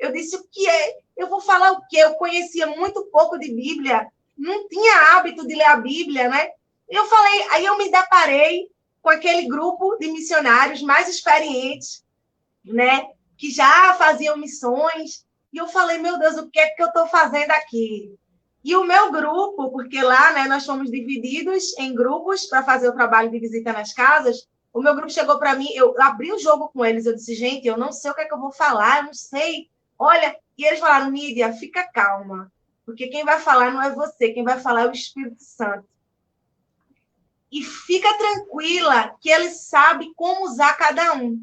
Eu disse, o que é? Eu vou falar o quê? Eu conhecia muito pouco de Bíblia, não tinha hábito de ler a Bíblia, né? Eu falei, aí eu me deparei com aquele grupo de missionários mais experientes, né? Que já faziam missões. E eu falei, meu Deus, o que é que eu estou fazendo aqui? E o meu grupo, porque lá, né, nós fomos divididos em grupos para fazer o trabalho de visita nas casas, o meu grupo chegou para mim, eu abri o jogo com eles, eu disse, gente, eu não sei o que é que eu vou falar, eu não sei. Olha, e eles falaram, Nídia, fica calma, porque quem vai falar não é você, quem vai falar é o Espírito Santo. E fica tranquila que ele sabe como usar cada um.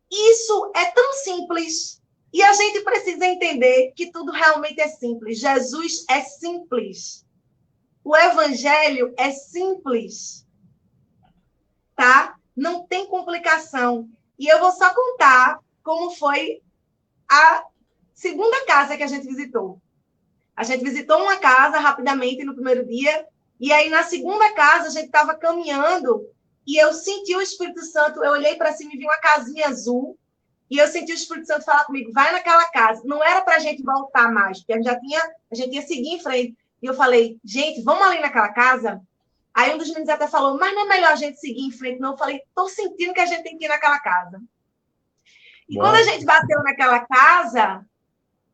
Isso é tão simples. E a gente precisa entender que tudo realmente é simples. Jesus é simples. O evangelho é simples. Tá? Não tem complicação. E eu vou só contar como foi a segunda casa que a gente visitou. A gente visitou uma casa rapidamente no primeiro dia, e aí na segunda casa a gente estava caminhando e eu senti o Espírito Santo, eu olhei para cima e vi uma casinha azul, e eu senti o Espírito Santo falar comigo, vai naquela casa. Não era para a gente voltar mais, porque a gente ia seguir em frente. E eu falei, gente, vamos ali naquela casa? Aí um dos meninos até falou, mas não é melhor a gente seguir em frente, não? Eu falei, estou sentindo que a gente tem que ir naquela casa. E quando a gente bateu naquela casa,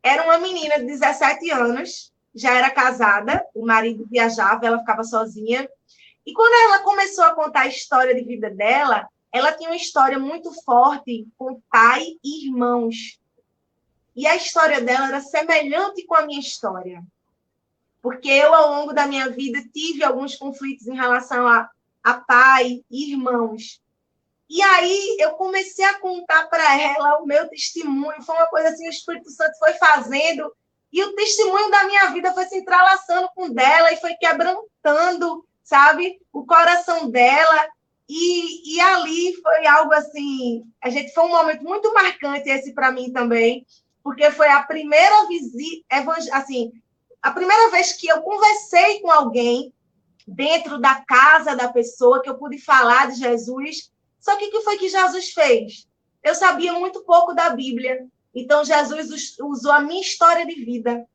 era uma menina de 17 anos, já era casada, o marido viajava, ela ficava sozinha. E quando ela começou a contar a história de vida dela, ela tinha uma história muito forte com pai e irmãos. E a história dela era semelhante com a minha história. Porque eu, ao longo da minha vida, tive alguns conflitos em relação a pai e irmãos. E aí eu comecei a contar para ela o meu testemunho. Foi uma coisa assim, o Espírito Santo foi fazendo, e o testemunho da minha vida foi se entrelaçando com dela e foi quebrantando, sabe, o coração dela. E ali foi algo assim, foi um momento muito marcante esse para mim também, porque foi a primeira visita, assim, a primeira vez que eu conversei com alguém dentro da casa da pessoa, que eu pude falar de Jesus. Só que o que foi que Jesus fez? Eu sabia muito pouco da Bíblia, então Jesus usou a minha história de vida.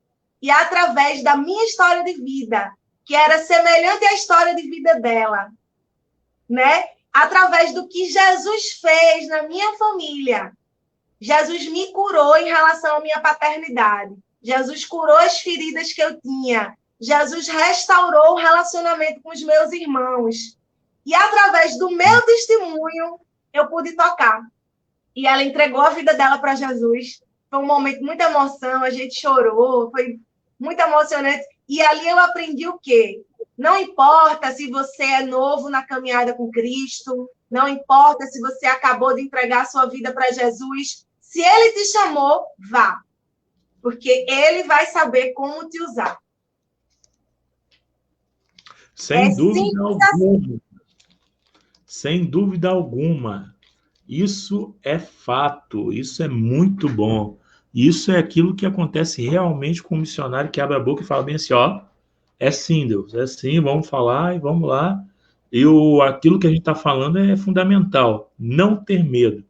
E através da minha história de vida, que era semelhante à história de vida dela, né? Através do que Jesus fez na minha família, Jesus me curou em relação à minha paternidade. Jesus curou as feridas que eu tinha. Jesus restaurou o relacionamento com os meus irmãos. E através do meu testemunho, eu pude tocar. E ela entregou a vida dela para Jesus. Foi um momento de muita emoção, a gente chorou, foi muito emocionante. E ali eu aprendi o quê? Não importa se você é novo na caminhada com Cristo, não importa se você acabou de entregar a sua vida para Jesus, se Ele te chamou, vá. Porque Ele vai saber como te usar. Sem dúvida alguma. Sem dúvida alguma. Isso é fato, isso é muito bom. Isso é aquilo que acontece realmente com o missionário que abre a boca e fala bem assim, ó, é sim, Deus, é sim, vamos falar e vamos lá. E aquilo que a gente está falando é fundamental, não ter medo.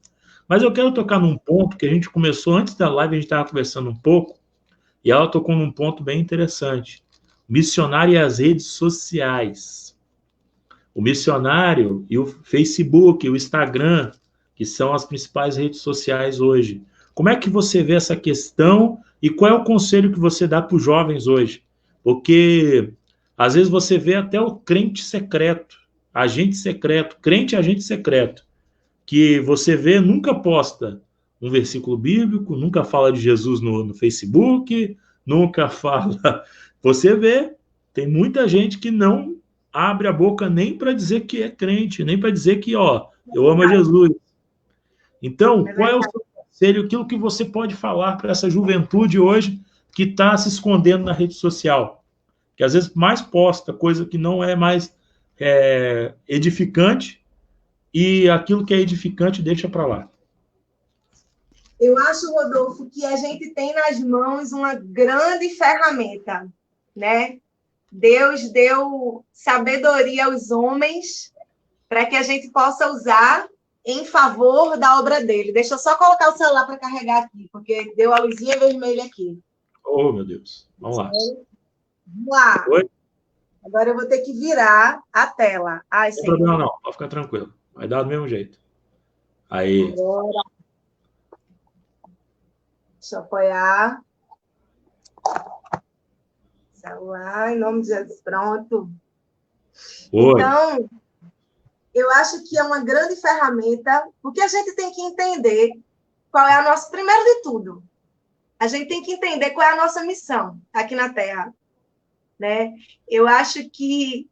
Mas eu quero tocar num ponto que a gente começou antes da live, a gente estava conversando um pouco, e ela tocou num ponto bem interessante. Missionário e as redes sociais. O missionário e o Facebook, o Instagram, que são as principais redes sociais hoje. Como é que você vê essa questão e qual é o conselho que você dá para os jovens hoje? Porque às vezes você vê até o crente secreto, agente secreto, crente agente secreto, que você vê, nunca posta um versículo bíblico, nunca fala de Jesus no Facebook, nunca fala... Você vê, tem muita gente que não abre a boca nem para dizer que é crente, nem para dizer que, ó, eu amo a Jesus. Então, qual é o seu conselho, aquilo que você pode falar para essa juventude hoje que está se escondendo na rede social? Que às vezes mais posta coisa que não é mais edificante, e aquilo que é edificante deixa para lá. Eu acho, Rodolfo, que a gente tem nas mãos uma grande ferramenta, né? Deus deu sabedoria aos homens para que a gente possa usar em favor da obra dele. Deixa eu só colocar o celular para carregar aqui, porque deu a luzinha vermelha aqui. Oh, meu Deus. Vamos lá. Vamos lá. Oi? Agora eu vou ter que virar a tela. Ai, não tem problema não, pode ficar tranquilo. Vai dar do mesmo jeito. Aí. Agora. Deixa eu apoiar. Celular, em nome de Jesus. Pronto. Oi. Então, eu acho que é uma grande ferramenta, porque a gente tem que entender qual é a nossa... Primeiro de tudo, a gente tem que entender qual é a nossa missão aqui na Terra. Né? Eu acho que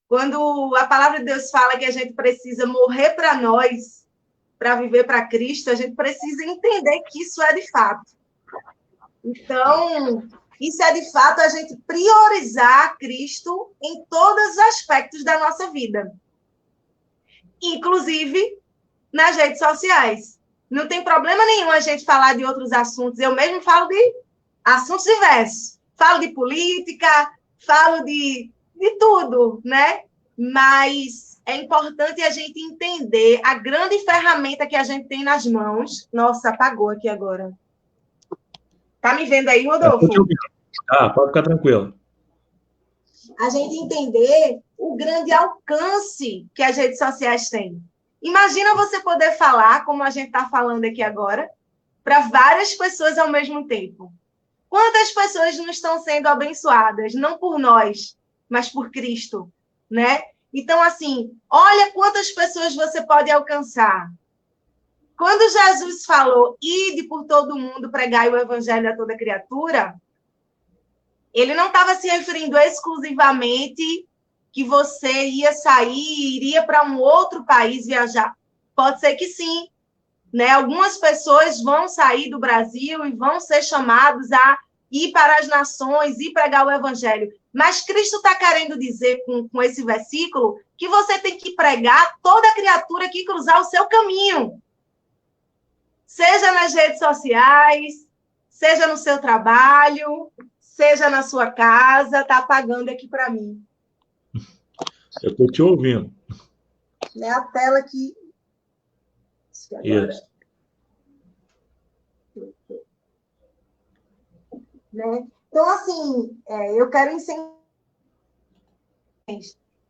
quando a palavra de Deus fala que a gente precisa morrer para nós, para viver para Cristo, a gente precisa entender que isso é de fato. Então, isso é de fato a gente priorizar Cristo em todos os aspectos da nossa vida, inclusive nas redes sociais. Não tem problema nenhum a gente falar de outros assuntos. Eu mesmo falo de assuntos diversos. Falo de política, falo de tudo, né? Mas é importante a gente entender a grande ferramenta que a gente tem nas mãos. Nossa, apagou aqui agora. Tá me vendo aí, Rodolfo? Pode ficar tranquilo. A gente entender o grande alcance que as redes sociais têm. Imagina você poder falar, como a gente está falando aqui agora, para várias pessoas ao mesmo tempo. Quantas pessoas não estão sendo abençoadas? Não por nós, mas por Cristo, né? Então, assim, olha quantas pessoas você pode alcançar. Quando Jesus falou, ide por todo mundo, pregai o evangelho a toda criatura, ele não estava se referindo exclusivamente que você ia sair, iria para um outro país viajar. Pode ser que sim, né? Algumas pessoas vão sair do Brasil e vão ser chamados a ir para as nações e pregar o evangelho. Mas Cristo está querendo dizer com esse versículo que você tem que pregar toda criatura que cruzar o seu caminho. Seja nas redes sociais, seja no seu trabalho, seja na sua casa. Está apagando aqui para mim. Eu estou te ouvindo. É a tela que... Isso. Né? Então, assim, eu quero incentivar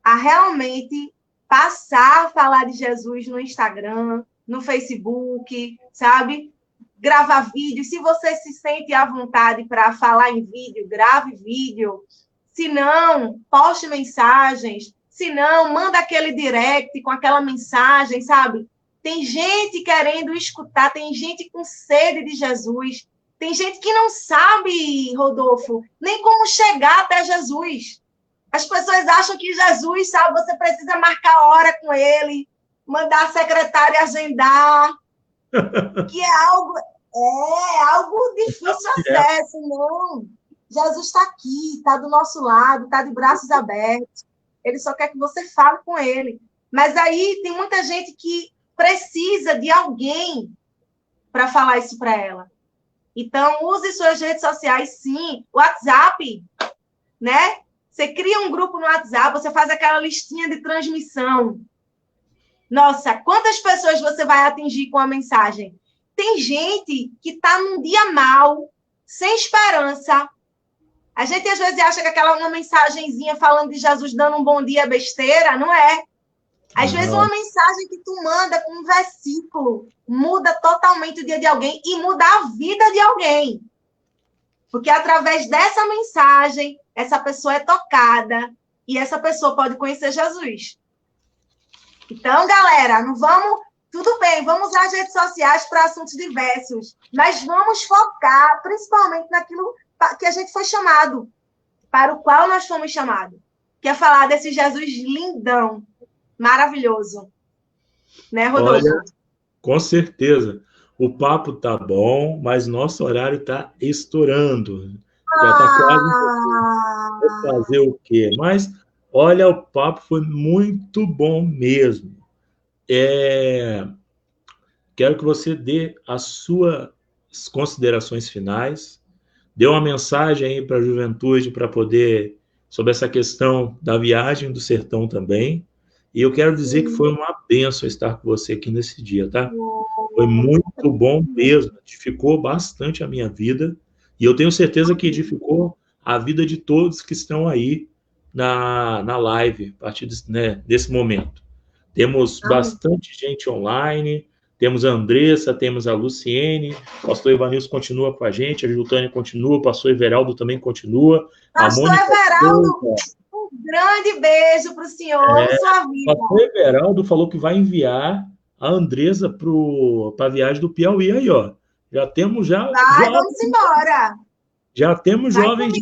a realmente passar a falar de Jesus no Instagram, no Facebook, sabe? Gravar vídeo. Se você se sente à vontade para falar em vídeo, grave vídeo. Se não, poste mensagens. Se não, manda aquele direct com aquela mensagem, sabe? Tem gente querendo escutar, tem gente com sede de Jesus. Tem gente que não sabe, Rodolfo, nem como chegar até Jesus. As pessoas acham que Jesus, sabe, você precisa marcar hora com ele, mandar a secretária agendar, que é algo difícil acesso, não. Jesus está aqui, está do nosso lado, está de braços abertos. Ele só quer que você fale com ele. Mas aí tem muita gente que precisa de alguém para falar isso para ela. Então, use suas redes sociais, sim. WhatsApp, né? Você cria um grupo no WhatsApp, você faz aquela listinha de transmissão. Nossa, quantas pessoas você vai atingir com a mensagem? Tem gente que está num dia mal, sem esperança. A gente, às vezes, acha que uma mensagenzinha falando de Jesus dando um bom dia é besteira. Não é. Às vezes, uma mensagem que tu manda com um versículo muda totalmente o dia de alguém e muda a vida de alguém. Porque através dessa mensagem, essa pessoa é tocada e essa pessoa pode conhecer Jesus. Então, galera, não vamos... Tudo bem, vamos usar as redes sociais para assuntos diversos, mas vamos focar principalmente naquilo que a gente foi chamado, para o qual nós fomos chamados, que é falar desse Jesus lindão, maravilhoso. Né, Rodolfo? Olha, com certeza. O papo tá bom, mas nosso horário tá estourando. Já tá quase. Vou fazer o quê? Mas, olha, o papo foi muito bom mesmo. Quero que você dê as suas considerações finais, dê uma mensagem aí para a juventude para poder, sobre essa questão da viagem do sertão também, E eu quero dizer que foi uma bênção estar com você aqui nesse dia, tá? Foi muito bom mesmo. Edificou bastante a minha vida. E eu tenho certeza que edificou a vida de todos que estão aí na live, a partir desse momento. Temos bastante gente online, temos a Andressa, temos a Luciene, o pastor Evanilson continua com a gente, a Jultânia continua, o pastor Everaldo também continua. Pastor Everaldo, um grande beijo para o senhor, sua vida. O pastor Everaldo falou que vai enviar a Andressa para a viagem do Piauí aí, ó. Já temos vamos embora. Já temos jovens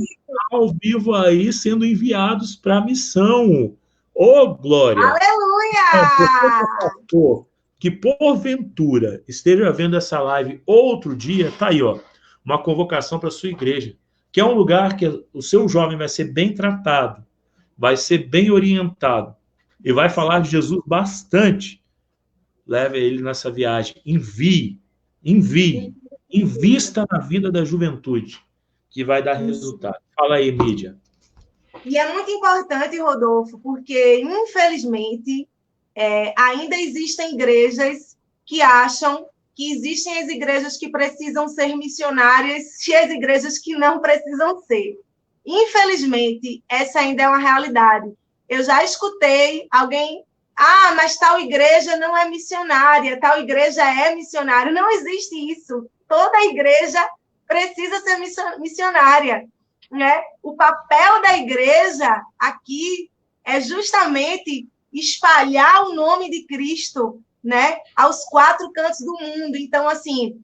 ao vivo aí sendo enviados para a missão. Ô, glória! Aleluia! Que porventura esteja vendo essa live outro dia, tá aí, ó, uma convocação para a sua igreja, que é um lugar que o seu jovem vai ser bem tratado, vai ser bem orientado e vai falar de Jesus bastante. Leve ele nessa viagem, envie, invista na vida da juventude, que vai dar resultado. Fala aí, mídia. E é muito importante, Rodolfo, porque, infelizmente, ainda existem igrejas que acham que existem as igrejas que precisam ser missionárias e as igrejas que não precisam ser. Infelizmente, essa ainda é uma realidade. Eu já escutei alguém... mas tal igreja não é missionária, tal igreja é missionária. Não existe isso. Toda igreja precisa ser missionária, né? O papel da igreja aqui é justamente espalhar o nome de Cristo, né, aos 4 cantos do mundo. Então, assim,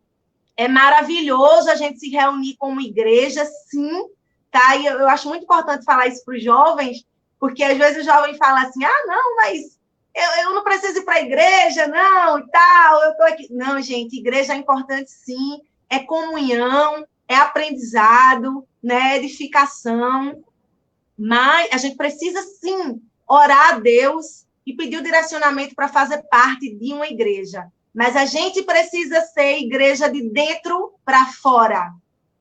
é maravilhoso a gente se reunir como igreja, sim, tá? E eu acho muito importante falar isso para os jovens, porque às vezes o jovem fala assim, não, mas eu não preciso ir para a igreja, não, e tal, eu estou aqui. Não, gente, igreja é importante, sim, é comunhão, é aprendizado, né, edificação, mas a gente precisa, sim, orar a Deus e pedir o direcionamento para fazer parte de uma igreja. Mas a gente precisa ser igreja de dentro para fora.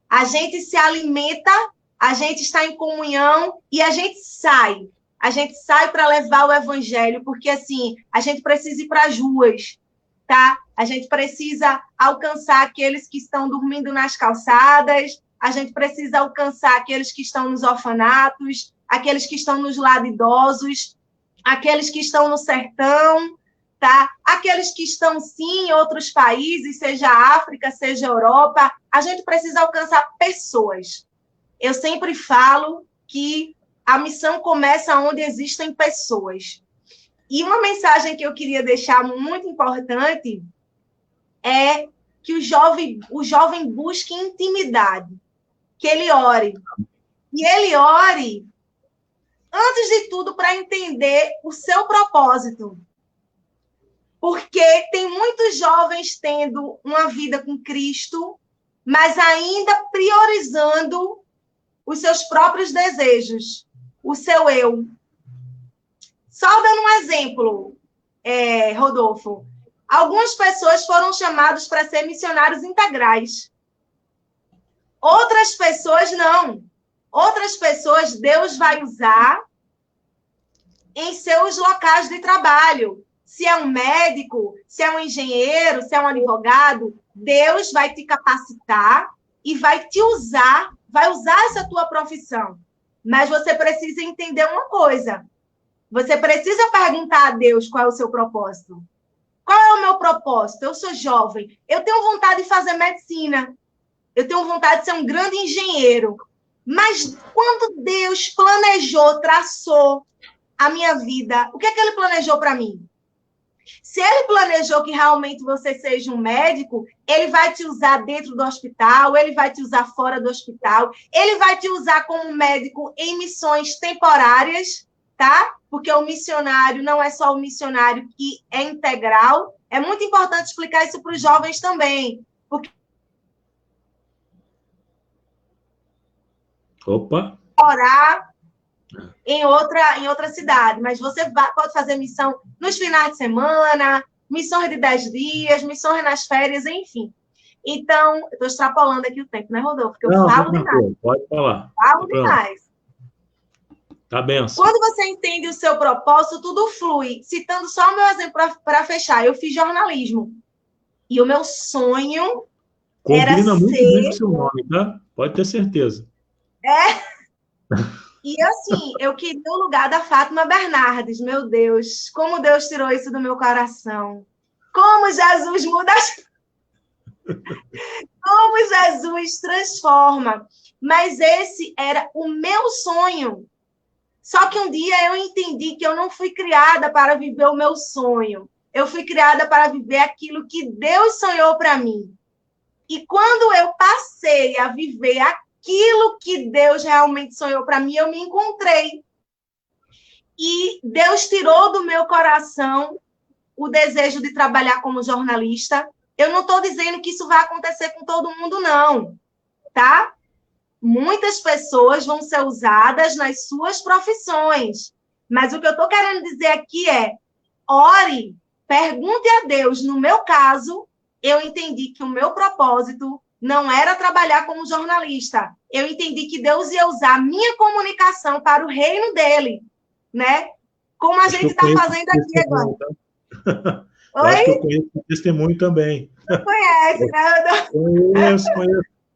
A gente se alimenta, a gente está em comunhão e a gente sai. A gente sai para levar o evangelho, porque, assim, a gente precisa ir para as ruas, tá? A gente precisa alcançar aqueles que estão dormindo nas calçadas, a gente precisa alcançar aqueles que estão nos orfanatos, aqueles que estão nos lares idosos, aqueles que estão no sertão, tá? Aqueles que estão, sim, em outros países, seja África, seja Europa. A gente precisa alcançar pessoas. Eu sempre falo que a missão começa onde existem pessoas. E uma mensagem que eu queria deixar muito importante é que o jovem busque intimidade, que ele ore. E ele ore, antes de tudo, para entender o seu propósito. Porque tem muitos jovens tendo uma vida com Cristo, mas ainda priorizando os seus próprios desejos, o seu eu. Só dando um exemplo, Rodolfo, algumas pessoas foram chamadas para ser missionários integrais. Outras pessoas não. Outras pessoas Deus vai usar em seus locais de trabalho. Se é um médico, se é um engenheiro, se é um advogado, Deus vai te capacitar e vai te usar, vai usar essa tua profissão. Mas você precisa entender uma coisa. Você precisa perguntar a Deus qual é o seu propósito. Qual é o meu propósito? Eu sou jovem. Eu tenho vontade de fazer medicina. Eu tenho vontade de ser um grande engenheiro. Mas quando Deus planejou, traçou a minha vida, o que é que ele planejou para mim? Se ele planejou que realmente você seja um médico, ele vai te usar dentro do hospital, ele vai te usar fora do hospital, ele vai te usar como médico em missões temporárias, tá? Porque o missionário não é só o missionário que é integral. É muito importante explicar isso para os jovens também. Porque orar em outra cidade, mas você pode fazer missão nos finais de semana, missões de 10 dias, missões nas férias, enfim. Então, eu estou extrapolando aqui o tempo, né, Rodolfo? Porque eu falo demais. Pode falar. Falo demais. Tá, benção. Quando você entende o seu propósito, tudo flui. Citando só o meu exemplo para fechar, eu fiz jornalismo. E o meu sonho era Combina muito bem com o ser... seu nome, tá? Pode ter certeza. E assim, eu queria o lugar da Fátima Bernardes. Meu Deus, como Deus tirou isso do meu coração. Como Jesus muda como Jesus transforma. Mas esse era o meu sonho. Só que um dia eu entendi que eu não fui criada para viver o meu sonho. Eu fui criada para viver aquilo que Deus sonhou para mim. E quando eu passei a viver aquilo que Deus realmente sonhou para mim, eu me encontrei. E Deus tirou do meu coração o desejo de trabalhar como jornalista. Eu não estou dizendo que isso vai acontecer com todo mundo, não, tá? Muitas pessoas vão ser usadas nas suas profissões. Mas o que eu estou querendo dizer aqui é: ore, pergunte a Deus. No meu caso, eu entendi que o meu propósito não era trabalhar como jornalista. Eu entendi que Deus ia usar a minha comunicação para o reino dele, né? Como a gente está fazendo aqui agora. Eu acho que eu conheço o testemunho também. Não conhece, né? Conheço.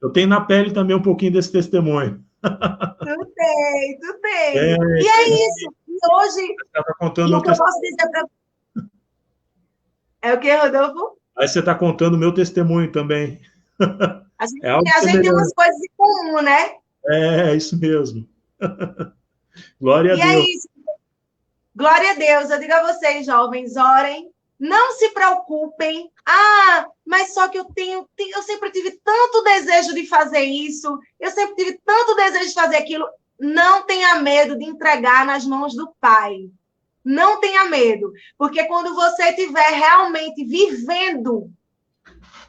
Eu tenho na pele também um pouquinho desse testemunho. Tu tem. E é isso. E hoje, contando o que eu posso dizer para... É o que, Rodolfo? Aí você está contando o meu testemunho também. A gente tem umas coisas em comum, né? É isso mesmo. Glória a Deus. E é isso. Glória a Deus. Eu digo a vocês, jovens, orem. Não se preocupem. Mas só que eu sempre tive tanto desejo de fazer isso. Eu sempre tive tanto desejo de fazer aquilo. Não tenha medo de entregar nas mãos do Pai. Não tenha medo. Porque quando você estiver realmente vivendo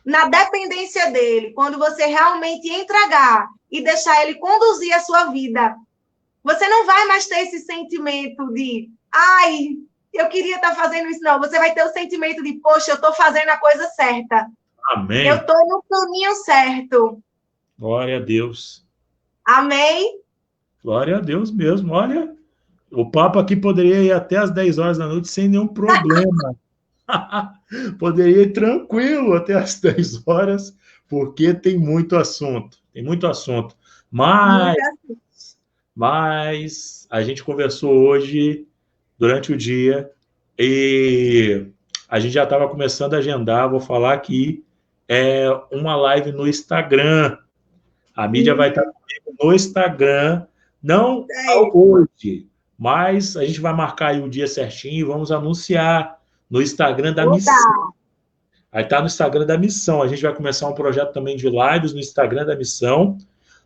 na dependência dele, quando você realmente entregar e deixar ele conduzir a sua vida, você não vai mais ter esse sentimento de eu queria estar fazendo isso, não. Você vai ter o sentimento de, poxa, eu estou fazendo a coisa certa. Amém. Eu estou no caminho certo. Glória a Deus. Amém? Glória a Deus mesmo. Olha, o papo aqui poderia ir até às 10 horas da noite sem nenhum problema. Poderia ir tranquilo até às 10 horas, porque tem muito assunto. Mas a gente conversou hoje, durante o dia, e a gente já estava começando a agendar. Vou falar aqui, uma live no Instagram. A mídia vai estar comigo no Instagram, não hoje, mas a gente vai marcar aí o dia certinho e vamos anunciar no Instagram da Missão. Aí tá no Instagram da Missão. A gente vai começar um projeto também de lives no Instagram da Missão.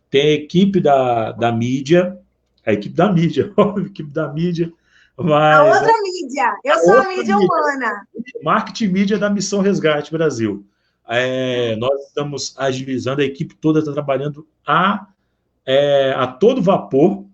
Tem a equipe da mídia, a equipe da mídia, mas... A outra mídia, eu sou a mídia humana. Marketing mídia da Missão Resgate Brasil. Nós estamos agilizando, a equipe toda está trabalhando a todo vapor.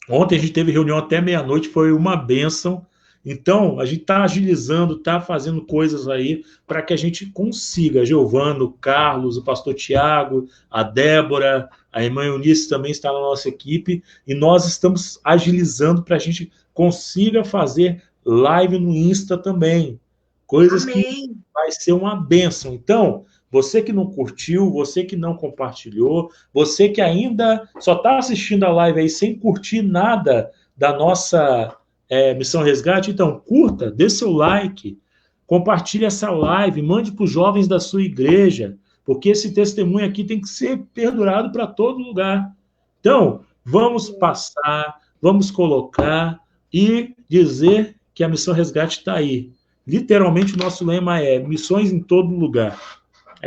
Ontem a gente teve reunião até meia-noite, foi uma bênção. Então, a gente está agilizando, está fazendo coisas aí para que a gente consiga. Giovano, o Carlos, o pastor Tiago, a Débora, a irmã Eunice também está na nossa equipe, e nós estamos agilizando para a gente consiga fazer live no Insta também. Coisas que vai ser uma bênção. Então, você que não curtiu, você que não compartilhou, você que ainda só está assistindo a live aí sem curtir nada da nossa Missão Resgate, então curta, dê seu like, compartilhe essa live, mande para os jovens da sua igreja, porque esse testemunho aqui tem que ser perdurado para todo lugar. Então, vamos passar, vamos colocar e dizer que a Missão Resgate está aí. Literalmente, o nosso lema é missões em todo lugar.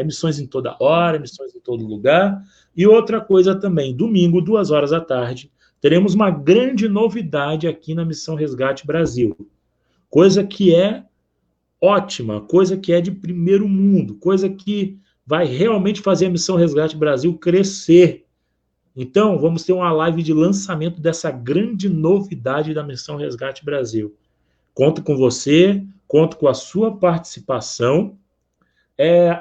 Missões em toda hora, missões em todo lugar. E outra coisa também, domingo, 14h, teremos uma grande novidade aqui na Missão Resgate Brasil. Coisa que é ótima, coisa que é de primeiro mundo, coisa que vai realmente fazer a Missão Resgate Brasil crescer. Então, vamos ter uma live de lançamento dessa grande novidade da Missão Resgate Brasil. Conto com você, conto com a sua participação.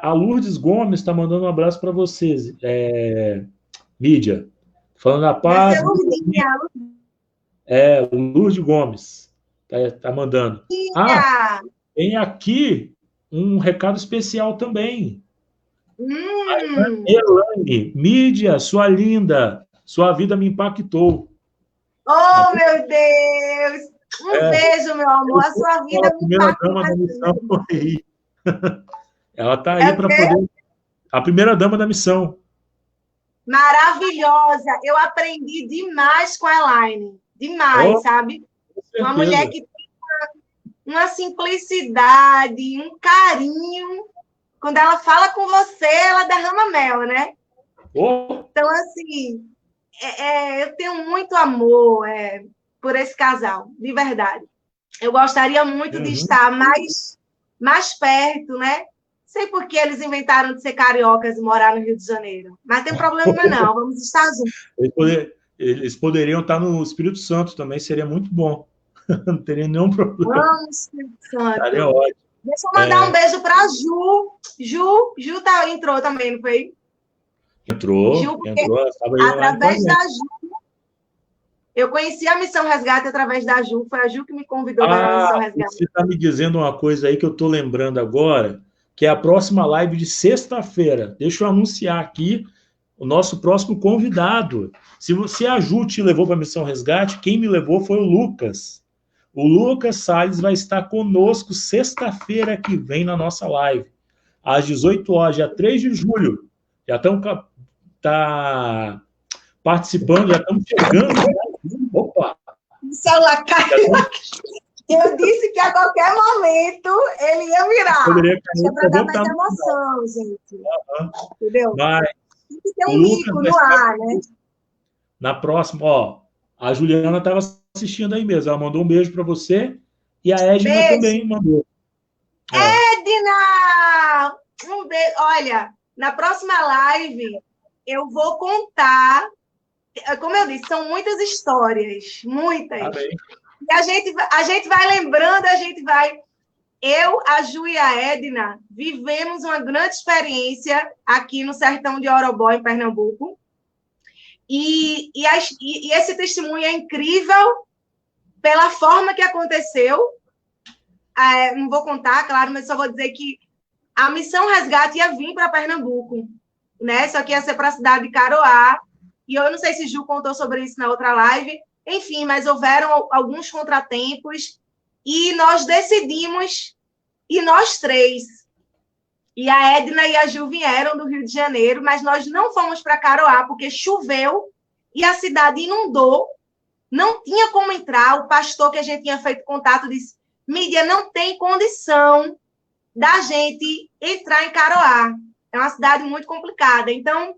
A Lourdes Gomes está mandando um abraço para vocês. Mídia. Falando a paz. O Lourdes Gomes tá mandando. Tem aqui um recado especial também. Elaine, Mídia, sua linda, sua vida me impactou. Oh, meu Deus! Beijo, meu amor, a sua vida me impactou. Ela está aí para poder... A primeira dama da missão. Maravilhosa! Eu aprendi demais com a Elaine. Demais, sabe? Uma mulher que tem uma simplicidade, um carinho. Quando ela fala com você, ela derrama mel, né? Então, assim, eu tenho muito amor por esse casal, de verdade. Eu gostaria muito de estar mais perto, né? Sei por que eles inventaram de ser cariocas e morar no Rio de Janeiro. Mas tem problema não, vamos estar juntos. Eles poderiam estar no Espírito Santo também, seria muito bom. Não teria nenhum problema. Vamos, Espírito Santo. Estaria ótimo. Deixa eu mandar um beijo para a Ju. Ju entrou também, não foi? Entrou. Através da Ju. Eu conheci a Missão Resgate através da Ju. Foi a Ju que me convidou para a Missão Resgate. Você está me dizendo uma coisa aí que eu estou lembrando agora, que é a próxima live de sexta-feira. Deixa eu anunciar aqui o nosso próximo convidado. Se a Ju te levou para a Missão Resgate, quem me levou foi o Lucas. O Lucas Salles vai estar conosco sexta-feira que vem na nossa live, às 18 horas, dia 3 de julho. Já estamos participando, já estamos chegando. Opa! O celular caiu. Eu disse que a qualquer momento ele ia virar. Poderia cair, para dar mais emoção, gente. Entendeu? Mas tem que ter um mico no ar, né? Na próxima, a Juliana estava assistindo aí mesmo. Ela mandou um beijo para você e a Edna também mandou. Edna! Um beijo. Olha, na próxima live eu vou contar. Como eu disse, são muitas histórias, muitas. Amém. E a gente vai lembrando, Eu, a Ju e a Edna vivemos uma grande experiência aqui no sertão de Orobó, em Pernambuco. E esse testemunho é incrível pela forma que aconteceu. Não vou contar, claro, mas só vou dizer que a Missão Resgate ia vir para Pernambuco, né? Só que ia ser para a cidade de Caroá. E eu não sei se Ju contou sobre isso na outra live. Enfim, mas houveram alguns contratempos e nós decidimos, e nós três, e a Edna e a Ju vieram do Rio de Janeiro, mas nós não fomos para Caroá porque choveu e a cidade inundou, não tinha como entrar. O pastor que a gente tinha feito contato disse: Mídia, não tem condição da gente entrar em Caroá. É uma cidade muito complicada. Então,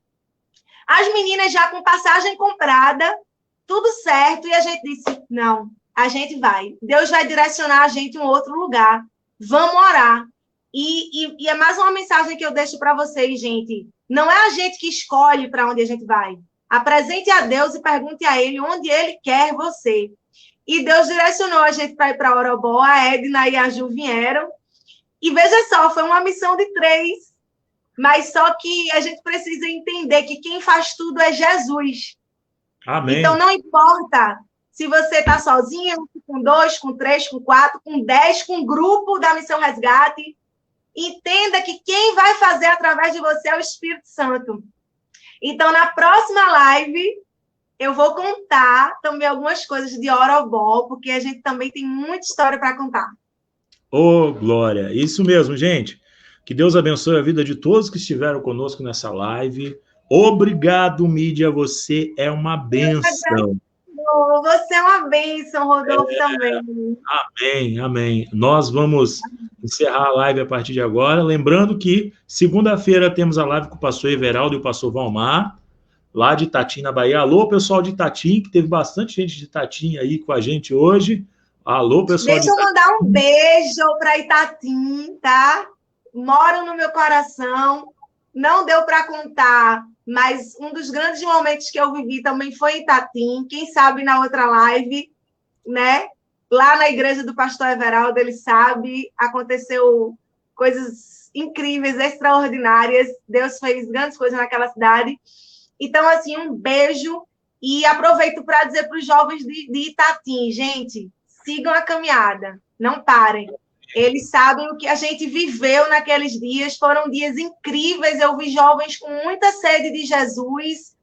as meninas já com passagem comprada, tudo certo, e a gente disse: não, a gente vai. Deus vai direcionar a gente em um outro lugar. Vamos orar. E é mais uma mensagem que eu deixo para vocês, gente. Não é a gente que escolhe para onde a gente vai. Apresente a Deus e pergunte a Ele onde Ele quer você. E Deus direcionou a gente para ir para Orobó. A Edna e a Ju vieram. E veja só, foi uma missão de 3. Mas só que a gente precisa entender que quem faz tudo é Jesus. Amém. Então, não importa se você está sozinho, com 2, com 3, com 4, com 10, com um grupo da Missão Resgate. Entenda que quem vai fazer através de você é o Espírito Santo. Então, na próxima live, eu vou contar também algumas coisas de Orobó, porque a gente também tem muita história para contar. Ô, glória! Isso mesmo, gente. Que Deus abençoe a vida de todos que estiveram conosco nessa live. Obrigado, Mídia. Você é uma bênção. Você é uma bênção, Rodolfo, também. Amém, amém. Nós vamos encerrar a live a partir de agora. Lembrando que segunda-feira temos a live com o pastor Everaldo e o pastor Valmar, lá de Itatim, na Bahia. Alô, pessoal de Itatim, que teve bastante gente de Itatim aí com a gente hoje. Alô, pessoal de Itatim. Deixa eu mandar um beijo para Itatim, tá? Moram no meu coração. Não deu para contar, mas um dos grandes momentos que eu vivi também foi em Itatim. Quem sabe na outra live, né? Lá na igreja do pastor Everaldo, ele sabe, aconteceu coisas incríveis, extraordinárias. Deus fez grandes coisas naquela cidade. Então, assim, um beijo. E aproveito para dizer para os jovens de Itatim, gente, sigam a caminhada, não parem. Eles sabem o que a gente viveu naqueles dias, foram dias incríveis, eu vi jovens com muita sede de Jesus,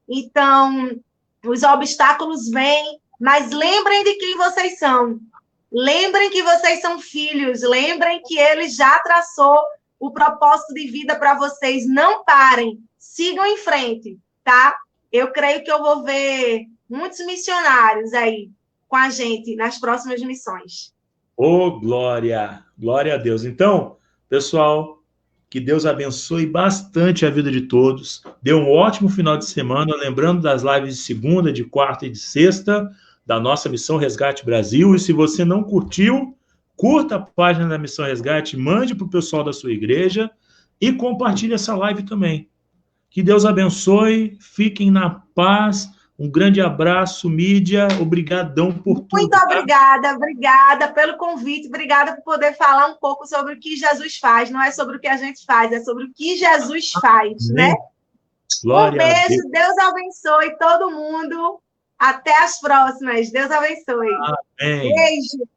então os obstáculos vêm, mas lembrem de quem vocês são. Lembrem que vocês são filhos, lembrem que ele já traçou o propósito de vida para vocês. Não parem, sigam em frente, tá? Eu creio que eu vou ver muitos missionários aí com a gente nas próximas missões. Ô, glória! Glória a Deus. Então, pessoal, que Deus abençoe bastante a vida de todos. Dê um ótimo final de semana, lembrando das lives de segunda, de quarta e de sexta, da nossa Missão Resgate Brasil. E se você não curtiu, curta a página da Missão Resgate, mande para o pessoal da sua igreja e compartilhe essa live também. Que Deus abençoe, fiquem na paz. Um grande abraço, mídia. Obrigadão por tudo. Muito obrigada pelo convite, obrigada por poder falar um pouco sobre o que Jesus faz. Não é sobre o que a gente faz, é sobre o que Jesus faz, né? Glória um beijo, Deus abençoe todo mundo. Até as próximas. Deus abençoe. Amém. Beijo.